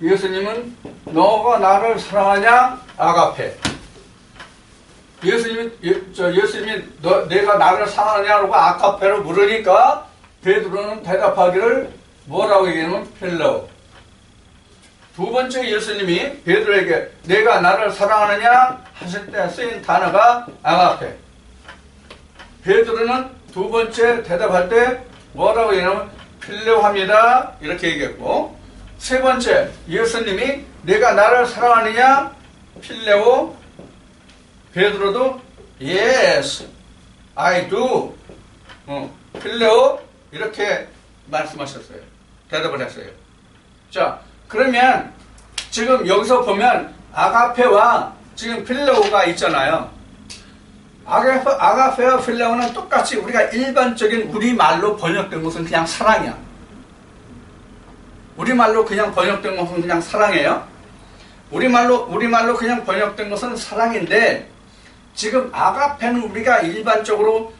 예수님은 너가 나를 사랑하냐? 아가페. 예수님이 내가 나를 사랑하냐고 아가페로 물으니까 베드로는 대답하기를 뭐라고 얘기하냐면 필로. 두 번째 예수님이 베드로에게 내가 나를 사랑하느냐 하실 때 쓰인 단어가 아가페. 베드로는 두 번째 대답할 때 뭐라고 얘기하냐면 필요합니다. 이렇게 얘기했고, 세 번째 예수님이 내가 나를 사랑하느냐 필레오. 베드로도 yes, I do. 필레오 이렇게 말씀하셨어요. 대답을 했어요. 자, 그러면 지금 여기서 보면 아가페와 지금 필레오가 있잖아요. 아가페와 필레오는 똑같이 우리가 일반적인 우리말로 번역된 것은 그냥 사랑이야. 우리말로 그냥 번역된 것은 그냥 사랑이에요. 우리말로 그냥 번역된 것은 사랑인데, 지금 아가페는 우리가 일반적으로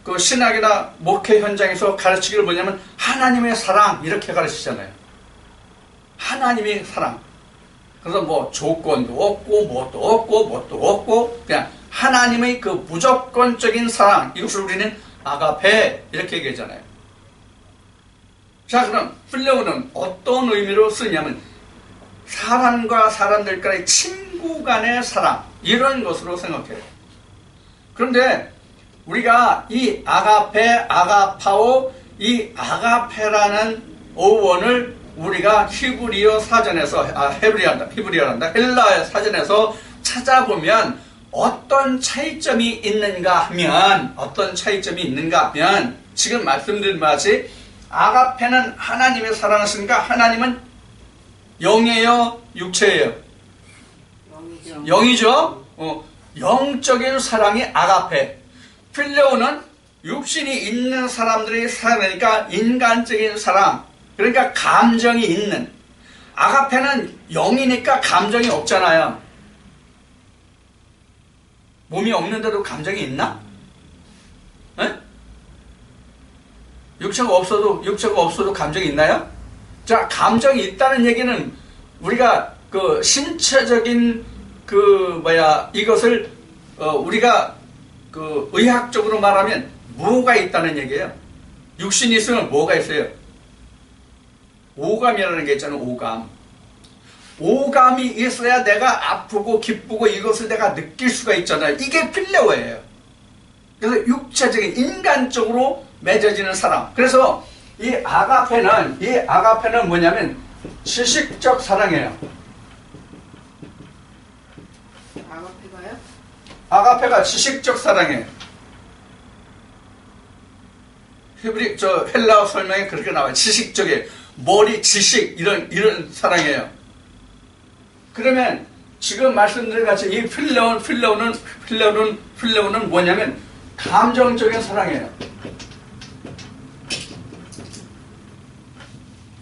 그 신학이나 목회 현장에서 가르치기를 뭐냐면 하나님의 사랑 이렇게 가르치잖아요. 하나님의 사랑. 그래서 뭐 조건도 없고 뭣도 없고 그냥 하나님의 그 무조건적인 사랑, 이것을 우리는 아가페 이렇게 얘기하잖아요. 자, 그럼 필레오는 어떤 의미로 쓰냐면 사람과 사람들과의 친구 간의 사랑, 이런 것으로 생각해요. 그런데 우리가 이 아가페, 아가파오, 이 아가페라는 어원을 우리가 히브리어 사전에서 히브리어란다 헬라어 사전에서 찾아보면 어떤 차이점이 있는가 하면 지금 말씀드린 바같이 아가페는 하나님의 사랑하시니까 하나님은 영이에요, 육체예요? 영이죠. 영적인 사랑이 아가페. 필레오는 육신이 있는 사람들이 사랑하니까 인간적인 사랑, 그러니까 감정이 있는. 아가페는 영이니까 감정이 없잖아요. 몸이 없는데도 감정이 있나? 에? 육체가 없어도 감정이 있나요? 자, 감정이 있다는 얘기는 우리가 그 신체적인 이것을 우리가 그 의학적으로 말하면 뭐가 있다는 얘기예요. 육신이 있으면 뭐가 있어요? 오감이라는 게 있잖아요. 오감이 있어야 내가 아프고 기쁘고 이것을 내가 느낄 수가 있잖아요. 이게 필레오예요. 그래서 육체적인 인간적으로 맺어지는 사랑. 그래서 이 아가페는 뭐냐면 지식적 사랑이에요. 아가페가요? 아가페가 지식적 사랑이에요. 헬라어 설명에 그렇게 나와요. 지식적이에요. 머리 지식 이런 사랑이에요. 그러면 지금 말씀드린 같이 이 필레오는 뭐냐면 감정적인 사랑이에요.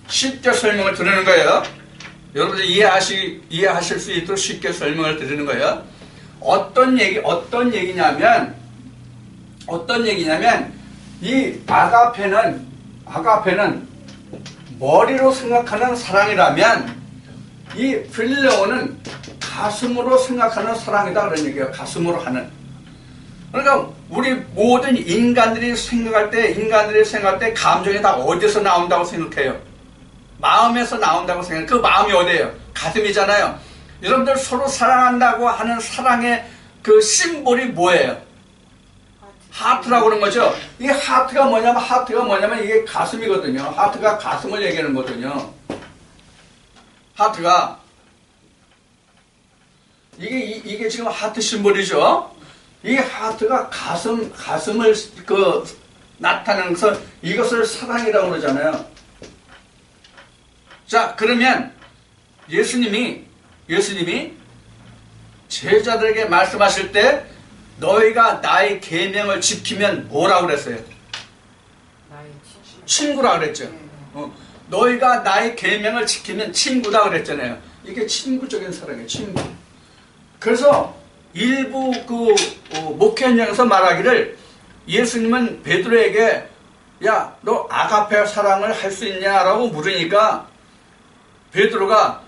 쉽게 설명을 드리는 거예요. 여러분들 이해하실 수 있도록 쉽게 설명을 드리는 거예요. 어떤 얘기냐면 이 아가페는 머리로 생각하는 사랑이라면 이 필레오는 가슴으로 생각하는 사랑이다 그런 얘기예요. 가슴으로 하는. 그러니까 우리 모든 인간들이 생각할 때 감정이 다 어디서 나온다고 생각해요? 마음에서 나온다고 생각해요. 그 마음이 어디예요? 가슴이잖아요. 여러분들 서로 사랑한다고 하는 사랑의 그 심볼이 뭐예요? 하트라고 그러는 거죠. 이 하트가 뭐냐면 이게 가슴이거든요. 하트가 가슴을 얘기하는 거거든요. 하트가 이게 지금 하트 심볼이죠. 이 하트가 가슴을 나타내면서 이것을 사랑이라고 그러잖아요. 자, 그러면 예수님이 제자들에게 말씀하실 때 너희가 나의 계명을 지키면 뭐라고 그랬어요? 나의 친구라 그랬죠. 너희가 나의 계명을 지키면 친구다 그랬잖아요. 이게 친구적인 사랑이에요. 친구. 그래서 일부 목회 현장에서 말하기를 예수님은 베드로에게 야, 너 아가페 사랑을 할 수 있냐라고 물으니까 베드로가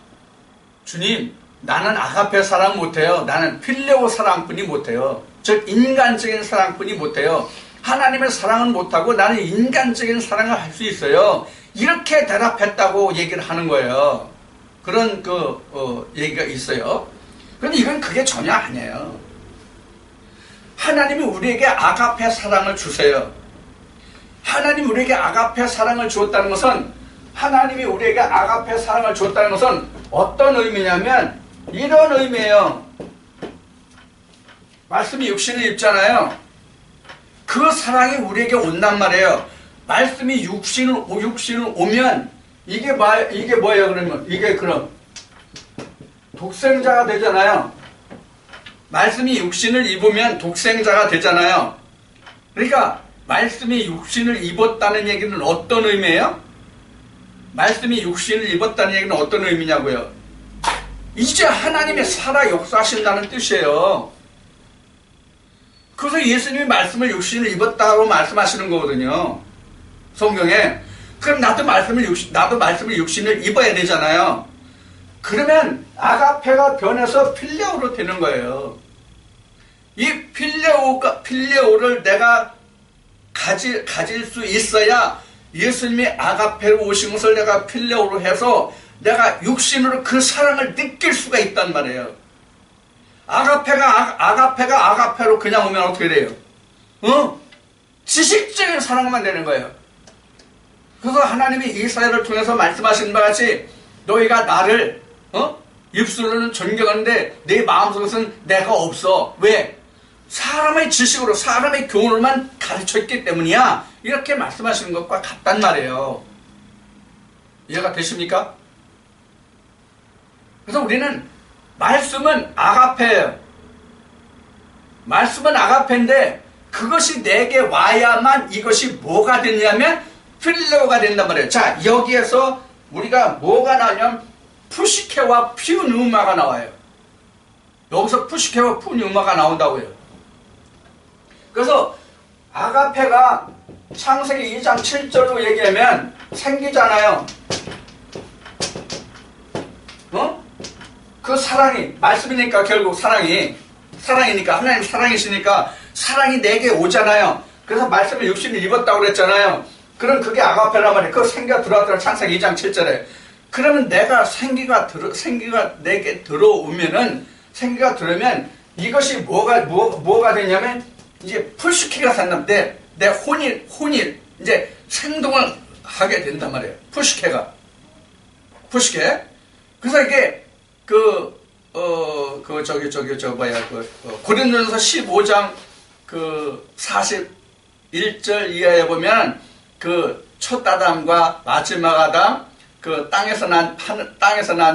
주님, 나는 아가페 사랑 못해요. 나는 필레오 사랑뿐이 못해요. 즉 인간적인 사랑뿐이 못해요. 하나님의 사랑은 못하고 나는 인간적인 사랑을 할 수 있어요. 이렇게 대답했다고 얘기를 하는 거예요. 그런 얘기가 있어요. 그런데 이건 그게 전혀 아니에요. 하나님이 우리에게 아가페 사랑을 주세요. 하나님이 우리에게 아가페 사랑을 주었다는 것은 어떤 의미냐면 이런 의미예요. 말씀이 육신을 입잖아요. 그 사랑이 우리에게 온단 말이에요. 말씀이 육신을 오면 이게 뭐예요? 그러면 이게 그럼 독생자가 되잖아요. 말씀이 육신을 입으면 독생자가 되잖아요. 그러니까 말씀이 육신을 입었다는 얘기는 어떤 의미예요? 말씀이 육신을 입었다는 얘기는 어떤 의미냐고요? 이제 하나님의 살아 역사하신다는 뜻이에요. 그래서 예수님이 말씀을 육신을 입었다고 말씀하시는 거거든요. 성경에. 그럼 나도 말씀을 육신을 입어야 되잖아요. 그러면 아가페가 변해서 필레오로 되는 거예요. 이 필레오를 내가 가질 수 있어야 예수님이 아가페로 오신 것을 내가 필레오로 해서 내가 육신으로 그 사랑을 느낄 수가 있단 말이에요. 아가페가 아가페로 그냥 오면 어떻게 돼요? 지식적인 사랑만 되는 거예요. 그래서 하나님이 이사야를 통해서 말씀하신 바 같이 너희가 나를 입술로는 존경하는데 내 마음속에서는 내가 없어. 왜? 사람의 지식으로 사람의 교훈으로만 가르쳤기 때문이야. 이렇게 말씀하시는 것과 같단 말이에요. 이해가 되십니까? 그래서 우리는 말씀은 아가페예요. 말씀은 아가페인데 그것이 내게 와야만 이것이 뭐가 되냐면 필레오가 된단 말이에요. 자, 여기에서 우리가 뭐가 나오냐면 푸시케와 퓨뉴마가 나와요. 여기서 푸시케와 퓨뉴마가 나온다고요. 그래서 아가페가 창세기 2장 7절로 얘기하면 생기잖아요. 그 사랑이 말씀이니까 결국 사랑이니까 하나님 사랑이시니까 사랑이 내게 오잖아요. 그래서 말씀을 육신을 입었다고 그랬잖아요. 그럼 그게 아가페란 말이에요. 그 생기가 들어왔더라. 창세기 2장 7절에. 그러면 내가 생기가 내게 들어오면은 생기가 들어오면 이것이 뭐가 되냐면 이제 푸시케가 산다는데 내 혼이 이제 생동을 하게 된단 말이에요. 푸시케. 그래서 이게 고린도전서 15장 41절 이하에 보면 첫 아담과 마지막 아담, 땅에서 난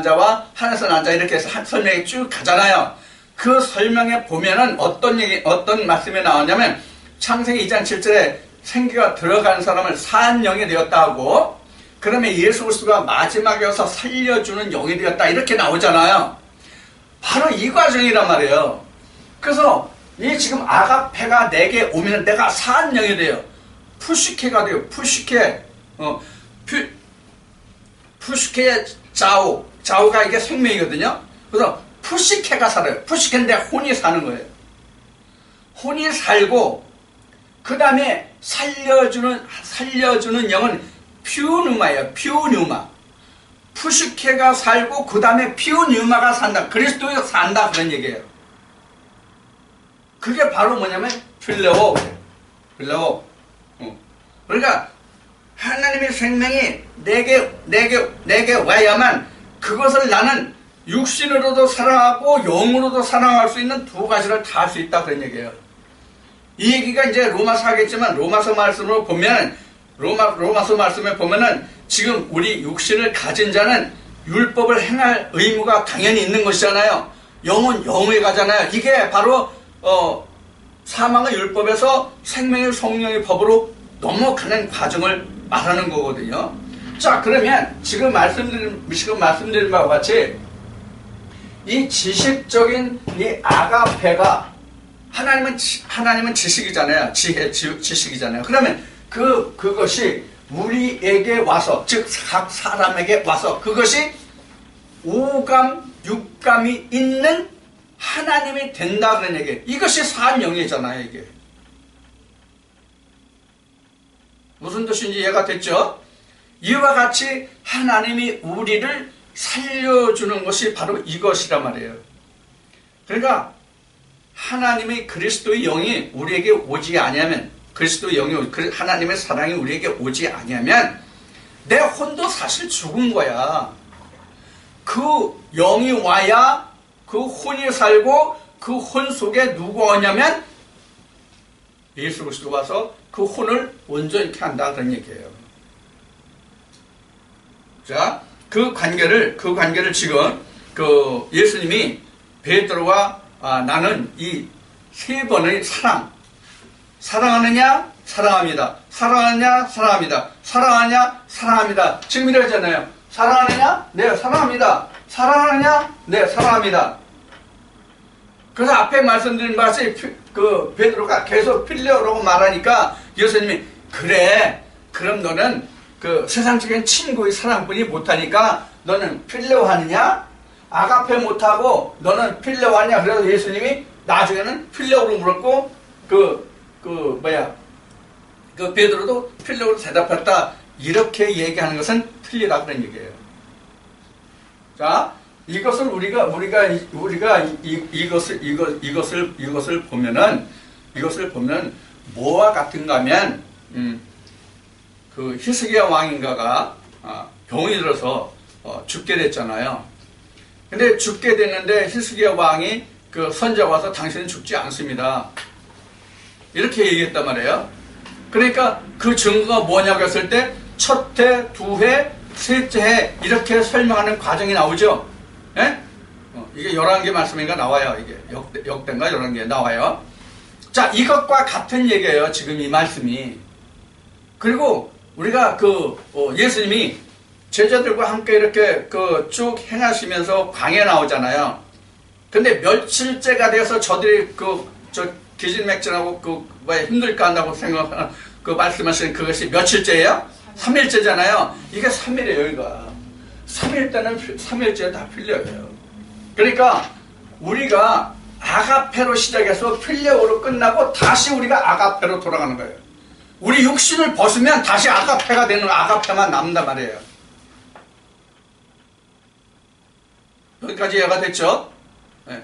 자와 하늘에서 난 자 이렇게 해서 설명이 쭉 가잖아요. 그 설명에 보면은 어떤 말씀이 나오냐면 창세기 2장 7절에 생기가 들어간 사람을 산 영이 되었다 하고 그러면 예수 그리스도가 마지막에 와서 살려주는 영이 되었다 이렇게 나오잖아요. 바로 이 과정이란 말이에요. 그래서 이 지금 아가페가 내게 오면 내가 산 영이 돼요. 푸시케가 돼요. 푸시케 좌우가 이게 생명이거든요. 그래서 푸시케가 살아요. 푸시케인데 혼이 사는 거예요. 혼이 살고 그 다음에 살려주는 영은 피우누마예요. 피우누마. 푸시케가 살고 그 다음에 피우누마가 산다. 그리스도가 산다 그런 얘기예요. 그게 바로 뭐냐면 필레오. 그러니까 하나님의 생명이 내게 와야만 그것을 나는 육신으로도 사랑하고 영으로도 사랑할 수 있는 두 가지를 다 할 수 있다 그런 얘기예요. 이 얘기가 이제 로마서 하겠지만 로마서 말씀으로 보면 로마서 말씀에 보면은 지금 우리 육신을 가진 자는 율법을 행할 의무가 당연히 있는 것이잖아요. 영은 영에 가잖아요. 이게 바로 사망의 율법에서 생명의 성령의 법으로 넘어가는 과정을 말하는 거거든요. 자, 그러면 지금 말씀드린 바와 같이 이 지식적인 이 아가페가 하나님은 지식이잖아요. 지식이잖아요. 그러면 그것이 우리에게 와서, 즉 각 사람에게 와서 그것이 오감, 육감이 있는 하나님이 된다 그런 얘기예요. 이것이 사명이잖아요. 이게 무슨 뜻인지 이해가 됐죠? 이와 같이 하나님이 우리를 살려주는 것이 바로 이것이란 말이에요. 그러니까 하나님의 그리스도의 영이 우리에게 오지 아니하면, 그리스도의 영이, 하나님의 사랑이 우리에게 오지 아니하면 내 혼도 사실 죽은 거야. 그 영이 와야 그 혼이 살고 그 혼 속에 누가 오냐면 예수 그리스도가 와서 그 혼을 온전히 한다 그런 얘기예요. 자, 그 관계를 지금 예수님이 베드로와 나는 이 세 번의 사랑하느냐 사랑합니다. 사랑하느냐 사랑합니다. 사랑하느냐 사랑합니다. 지금 이러잖아요. 사랑하느냐? 네, 사랑합니다. 사랑하느냐? 네, 사랑합니다. 그래서 앞에 말씀드린 바같이 베드로가 계속 필레오라고 말하니까 예수님이 그래, 그럼 너는 그 세상적인 친구의 사랑뿐이 못하니까 너는 필레오 하느냐? 아가페 못하고 너는 필레오 하냐? 그래서 예수님이 나중에는 필레오로 물었고 베드로도 필레오로 대답했다. 이렇게 얘기하는 것은 틀리다 그런 얘기예요. 자, 이것을 우리가 이것을 보면은 뭐와 같은가 하면 그 히스기야 왕인가가 병이 들어서 죽게 됐잖아요. 근데 죽게 됐는데 히스기야 왕이 그 선지자가 와서 당신은 죽지 않습니다. 이렇게 얘기했단 말이에요. 그러니까 그 증거가 뭐냐고 했을 때 첫 해, 두 해, 셋째 해 이렇게 설명하는 과정이 나오죠. 예? 이게 11개 말씀인가 나와요. 이게 역대인가 11개 나와요. 자, 이것과 같은 얘기예요. 지금 이 말씀이. 그리고 우리가 예수님이 제자들과 함께 이렇게 쭉 행하시면서 광야에 나오잖아요. 근데 며칠째가 돼서 저들이 기진맥진하고 힘들까 한다고 생각하는 말씀하시는 그것이 며칠째예요? 3일째잖아요. 이게 3일이에요, 이거. 3일 때는 3일째 다 필레오예요. 그러니까 우리가 아가페로 시작해서 필레오로 끝나고 다시 우리가 아가페로 돌아가는 거예요. 우리 육신을 벗으면 다시 아가페가 되는 아가페만 남는단 말이에요. 여기까지 이해가 됐죠? 네.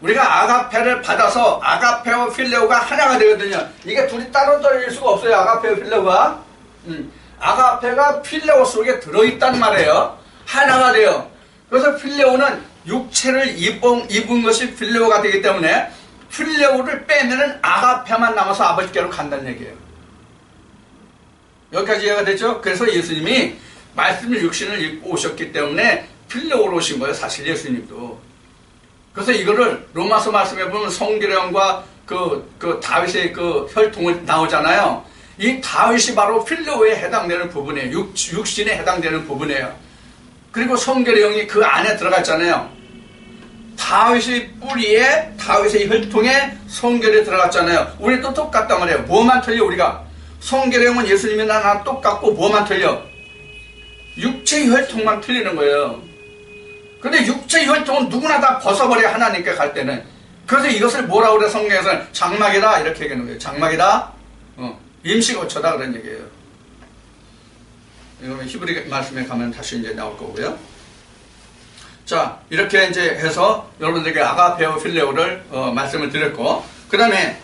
우리가 아가페를 받아서 아가페와 필레오가 하나가 되거든요. 이게 둘이 따로 떨어질 수가 없어요. 아가페와 필레오가. 아가페가 필레오 속에 들어있단 말이에요. 하나가 돼요. 그래서 필레오는 육체를 입은 것이 필레오가 되기 때문에 필레오를 빼면은 아가페만 남아서 아버지께로 간다는 얘기예요. 여기까지 이해가 됐죠? 그래서 예수님이 말씀을 육신을 입고 오셨기 때문에 필레오로 오신 거예요. 사실 예수님도. 그래서 이거를 로마서 말씀에 보면 성계령과 다윗의 혈통을 나오잖아요. 이 다윗이 바로 필레오에 해당되는 부분이에요. 육신에 해당되는 부분이에요. 그리고 성계령이 그 안에 들어갔잖아요. 다윗의 뿌리에, 다윗의 혈통에 성결이 들어갔잖아요. 우리도 똑같단 말이에요. 뭐만 틀려 우리가? 성계령은 예수님이나 나랑 똑같고 뭐만 틀려? 육체의 혈통만 틀리는 거예요. 근데 육체의 혈통은 누구나 다 벗어버려. 하나님께 갈 때는 그래서 이것을 뭐라고 그래 성경에서는 장막이다 이렇게 얘기하는 거예요. 장막이다, 임시거처다 그런 얘기예요. 이거는 히브리 말씀에 가면 다시 이제 나올 거고요. 자, 이렇게 이제 해서 여러분들에게 아가페오 필레오를 말씀을 드렸고, 그 다음에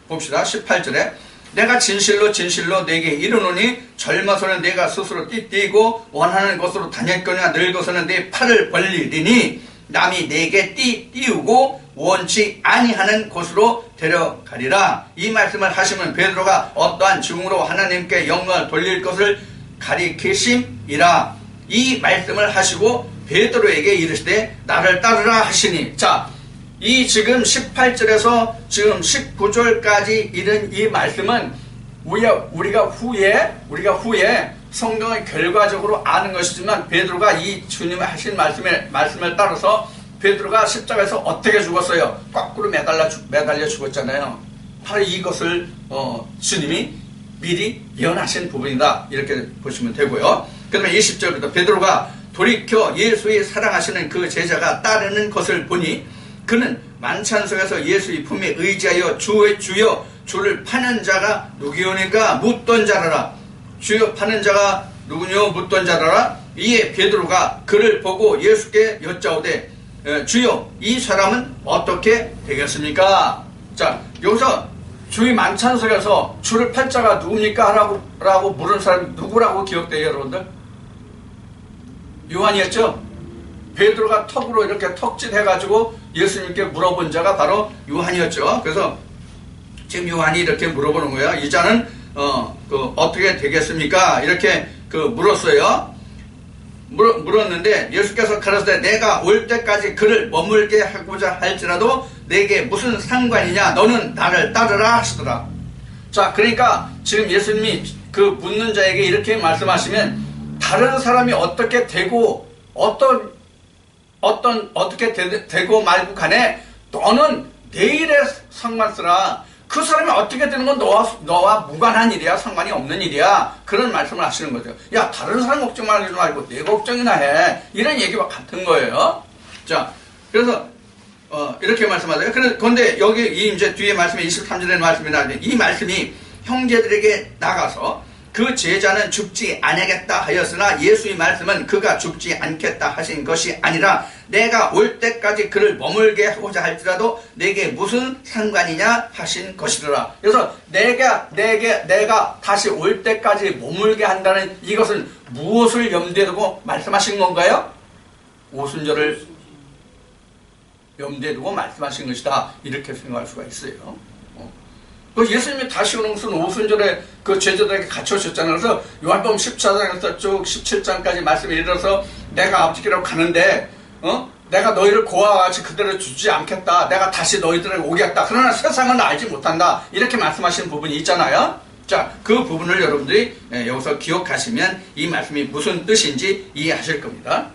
봅시다. 18절에 내가 진실로 진실로 내게 이르노니 젊어서는 내가 스스로 띠띠고 원하는 곳으로 다녔거니와 늙어서는 내 팔을 벌리리니 남이 내게 띠우고 원치 아니하는 곳으로 데려가리라. 이 말씀을 하시면 베드로가 어떠한 증으로 하나님께 영광을 돌릴 것을 가리키심이라. 이 말씀을 하시고 베드로에게 이르시되 나를 따르라 하시니, 자, 이 지금 18절에서 지금 19절까지 이른 이 말씀은 우리가 후에 성경을 결과적으로 아는 것이지만 베드로가 이 주님의 하신 말씀을 따라서 베드로가 십자가에서 어떻게 죽었어요? 거꾸로 매달려 죽었잖아요. 바로 이것을 주님이 미리 예언하신 부분이다 이렇게 보시면 되고요. 그 다음에 20절부터 베드로가 돌이켜 예수의 사랑하시는 그 제자가 따르는 것을 보니 그는 만찬석에서 예수의 품에 의지하여 주여 주를 파는 자가 누구오니까 묻던 자라라. 주여 파는 자가 누구뇨 묻던 자라라. 이에 베드로가 그를 보고 예수께 여짜오되 주여 이 사람은 어떻게 되겠습니까? 자, 여기서 주의 만찬석에서 주를 팔 자가 누굽니까? 라고 물은 사람이 누구라고 기억돼요 여러분들? 요한이었죠? 베드로가 턱으로 이렇게 턱짓해가지고 예수님께 물어본 자가 바로 요한이었죠. 그래서 지금 요한이 이렇게 물어보는 거예요. 이 자는 어떻게 되겠습니까? 이렇게 물었어요. 물었는데 예수께서 가라사대 내가 올 때까지 그를 머물게 하고자 할지라도 내게 무슨 상관이냐? 너는 나를 따르라 하시더라. 자, 그러니까 지금 예수님이 그 묻는 자에게 이렇게 말씀하시면 다른 사람이 어떻게 되고 어떻게 되고 말고 간에 너는 내일에 상관 쓰라. 그 사람이 어떻게 되는 건 너와 무관한 일이야. 상관이 없는 일이야. 그런 말씀을 하시는 거죠. 야, 다른 사람 걱정 말고 내 걱정이나 해. 이런 얘기와 같은 거예요. 자, 그래서 이렇게 말씀하세요. 그런데 여기 이제 뒤에 말씀에 23절에 말씀이 나는데 이 말씀이 형제들에게 나가서 그 제자는 죽지 아니하겠다 하였으나 예수의 말씀은 그가 죽지 않겠다 하신 것이 아니라 내가 올 때까지 그를 머물게 하고자 할지라도 내게 무슨 상관이냐 하신 것이더라. 그래서 내가 다시 올 때까지 머물게 한다는 이것은 무엇을 염두에 두고 말씀하신 건가요? 오순절을 염두에 두고 말씀하신 것이다. 이렇게 생각할 수가 있어요. 그 예수님이 다시 오는 것은 오순절에 그 제자들에게 갖춰주셨잖아요. 그래서 요한복음 14장에서 쭉 17장까지 말씀에 이르러서 내가 아버지께로 가는데 내가 너희를 고아와 같이 그대로 주지 않겠다. 내가 다시 너희들에게 오겠다. 그러나 세상은 알지 못한다. 이렇게 말씀하신 부분이 있잖아요. 자, 그 부분을 여러분들이 여기서 기억하시면 이 말씀이 무슨 뜻인지 이해하실 겁니다.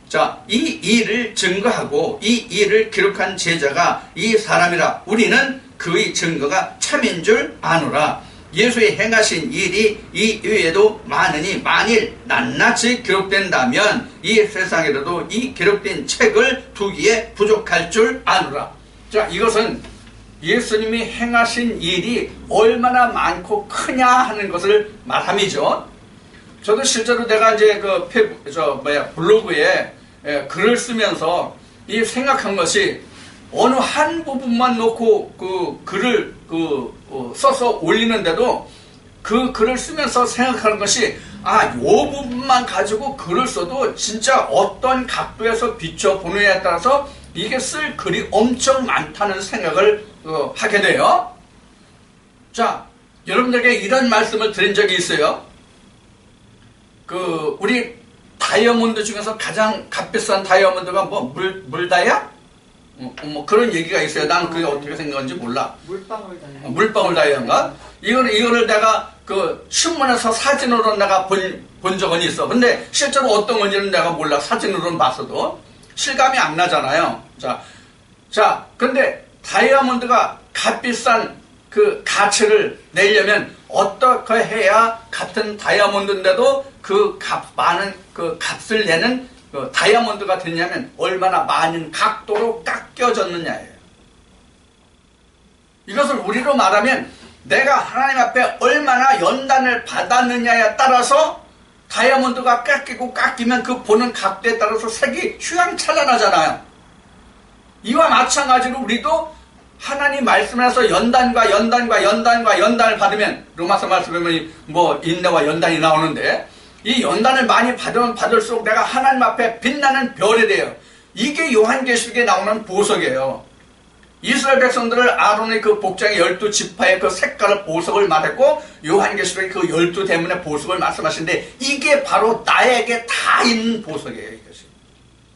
자, 이 일을 증거하고 이 일을 기록한 제자가 이 사람이라. 우리는 그의 증거가 참인 줄 아노라. 예수의 행하신 일이 이 외에도 많으니 만일 낱낱이 기록된다면 이 세상에라도 이 기록된 책을 두기에 부족할 줄 아노라. 자, 이것은 예수님이 행하신 일이 얼마나 많고 크냐 하는 것을 말함이죠. 저도 실제로 내가 이제 블로그에 글을 쓰면서 이 생각한 것이 어느 한 부분만 놓고 그 글을 써서 올리는데도 그 글을 쓰면서 생각하는 것이 요 부분만 가지고 글을 써도 진짜 어떤 각도에서 비춰보느냐에 따라서 이게 쓸 글이 엄청 많다는 생각을 하게 돼요. 자, 여러분들에게 이런 말씀을 드린 적이 있어요. 우리 다이아몬드 중에서 가장 값비싼 다이아몬드가 물다이아? 그런 얘기가 있어요. 나는 그게 어떻게 생각하는지 몰라. 물방울 다이아. 물방울 다이아인가? 이거를 내가 신문에서 사진으로 내가 본 적은 있어. 근데 실제로 어떤 건지는 내가 몰라. 사진으로는 봤어도. 실감이 안 나잖아요. 자, 근데 다이아몬드가 값비싼 그 가치를 내려면 어떻게 해야 같은 다이아몬드인데도 많은 값을 내는 다이아몬드가 되냐면 얼마나 많은 각도로 깎여졌느냐예요. 이것을 우리로 말하면 내가 하나님 앞에 얼마나 연단을 받았느냐에 따라서 다이아몬드가 깎이면 그 보는 각도에 따라서 색이 휘황찬란하잖아요. 이와 마찬가지로 우리도 하나님 말씀에서 연단을 받으면 로마서 말씀에 보면 뭐 인내와 연단이 나오는데 이 연단을 많이 받으면 받을수록 내가 하나님 앞에 빛나는 별이 돼요. 이게 요한계시록에 나오는 보석이에요. 이스라엘 백성들을 아론의 그 복장의 12지파의 그 색깔을 보석을 말했고 요한계시록의 그 12대문의 보석을 말씀하시는데 이게 바로 나에게 다 있는 보석이에요. 이것이.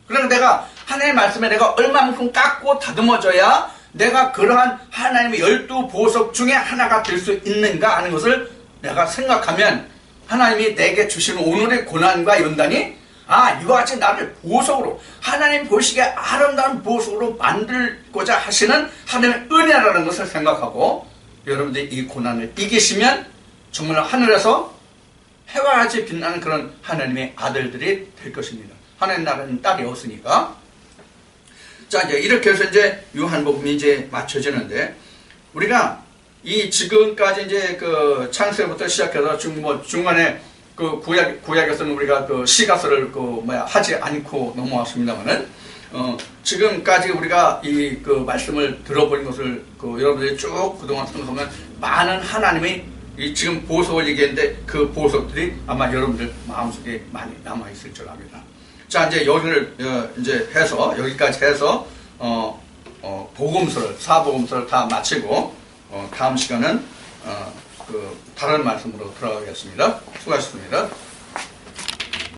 그러니까 내가 하나님의 말씀에 내가 얼마만큼 깎고 다듬어져야 내가 그러한 하나님의 12보석 중에 하나가 될 수 있는가 하는 것을 내가 생각하면 하나님이 내게 주시는 오늘의 고난과 연단이 이와 같이 나를 보석으로 하나님 보시기에 아름다운 보석으로 만들고자 하시는 하나님의 은혜라는 것을 생각하고 여러분들이 이 고난을 이기시면 정말 하늘에서 해와 같이 빛나는 그런 하나님의 아들들이 될 것입니다. 하나님 나라는 딸이 없으니까. 자, 이제 이렇게 해서 이제 요한복음이 이제 맞춰지는데 우리가 이 지금까지 이제 그 창세부터 시작해서 중간에 그 구약에서는 우리가 그 시가서를 하지 않고 넘어왔습니다만은 지금까지 우리가 이 그 말씀을 들어본 것을 여러분들이 쭉 그동안 생각하면 많은 하나님의 이 지금 보석을 얘기했는데 그 보석들이 아마 여러분들 마음속에 많이 남아 있을 줄 압니다. 자, 이제 여기를 이제 해서 여기까지 해서 사복음서를 다 마치고 다음 시간은 그 다른 말씀으로 들어가겠습니다. 수고하셨습니다.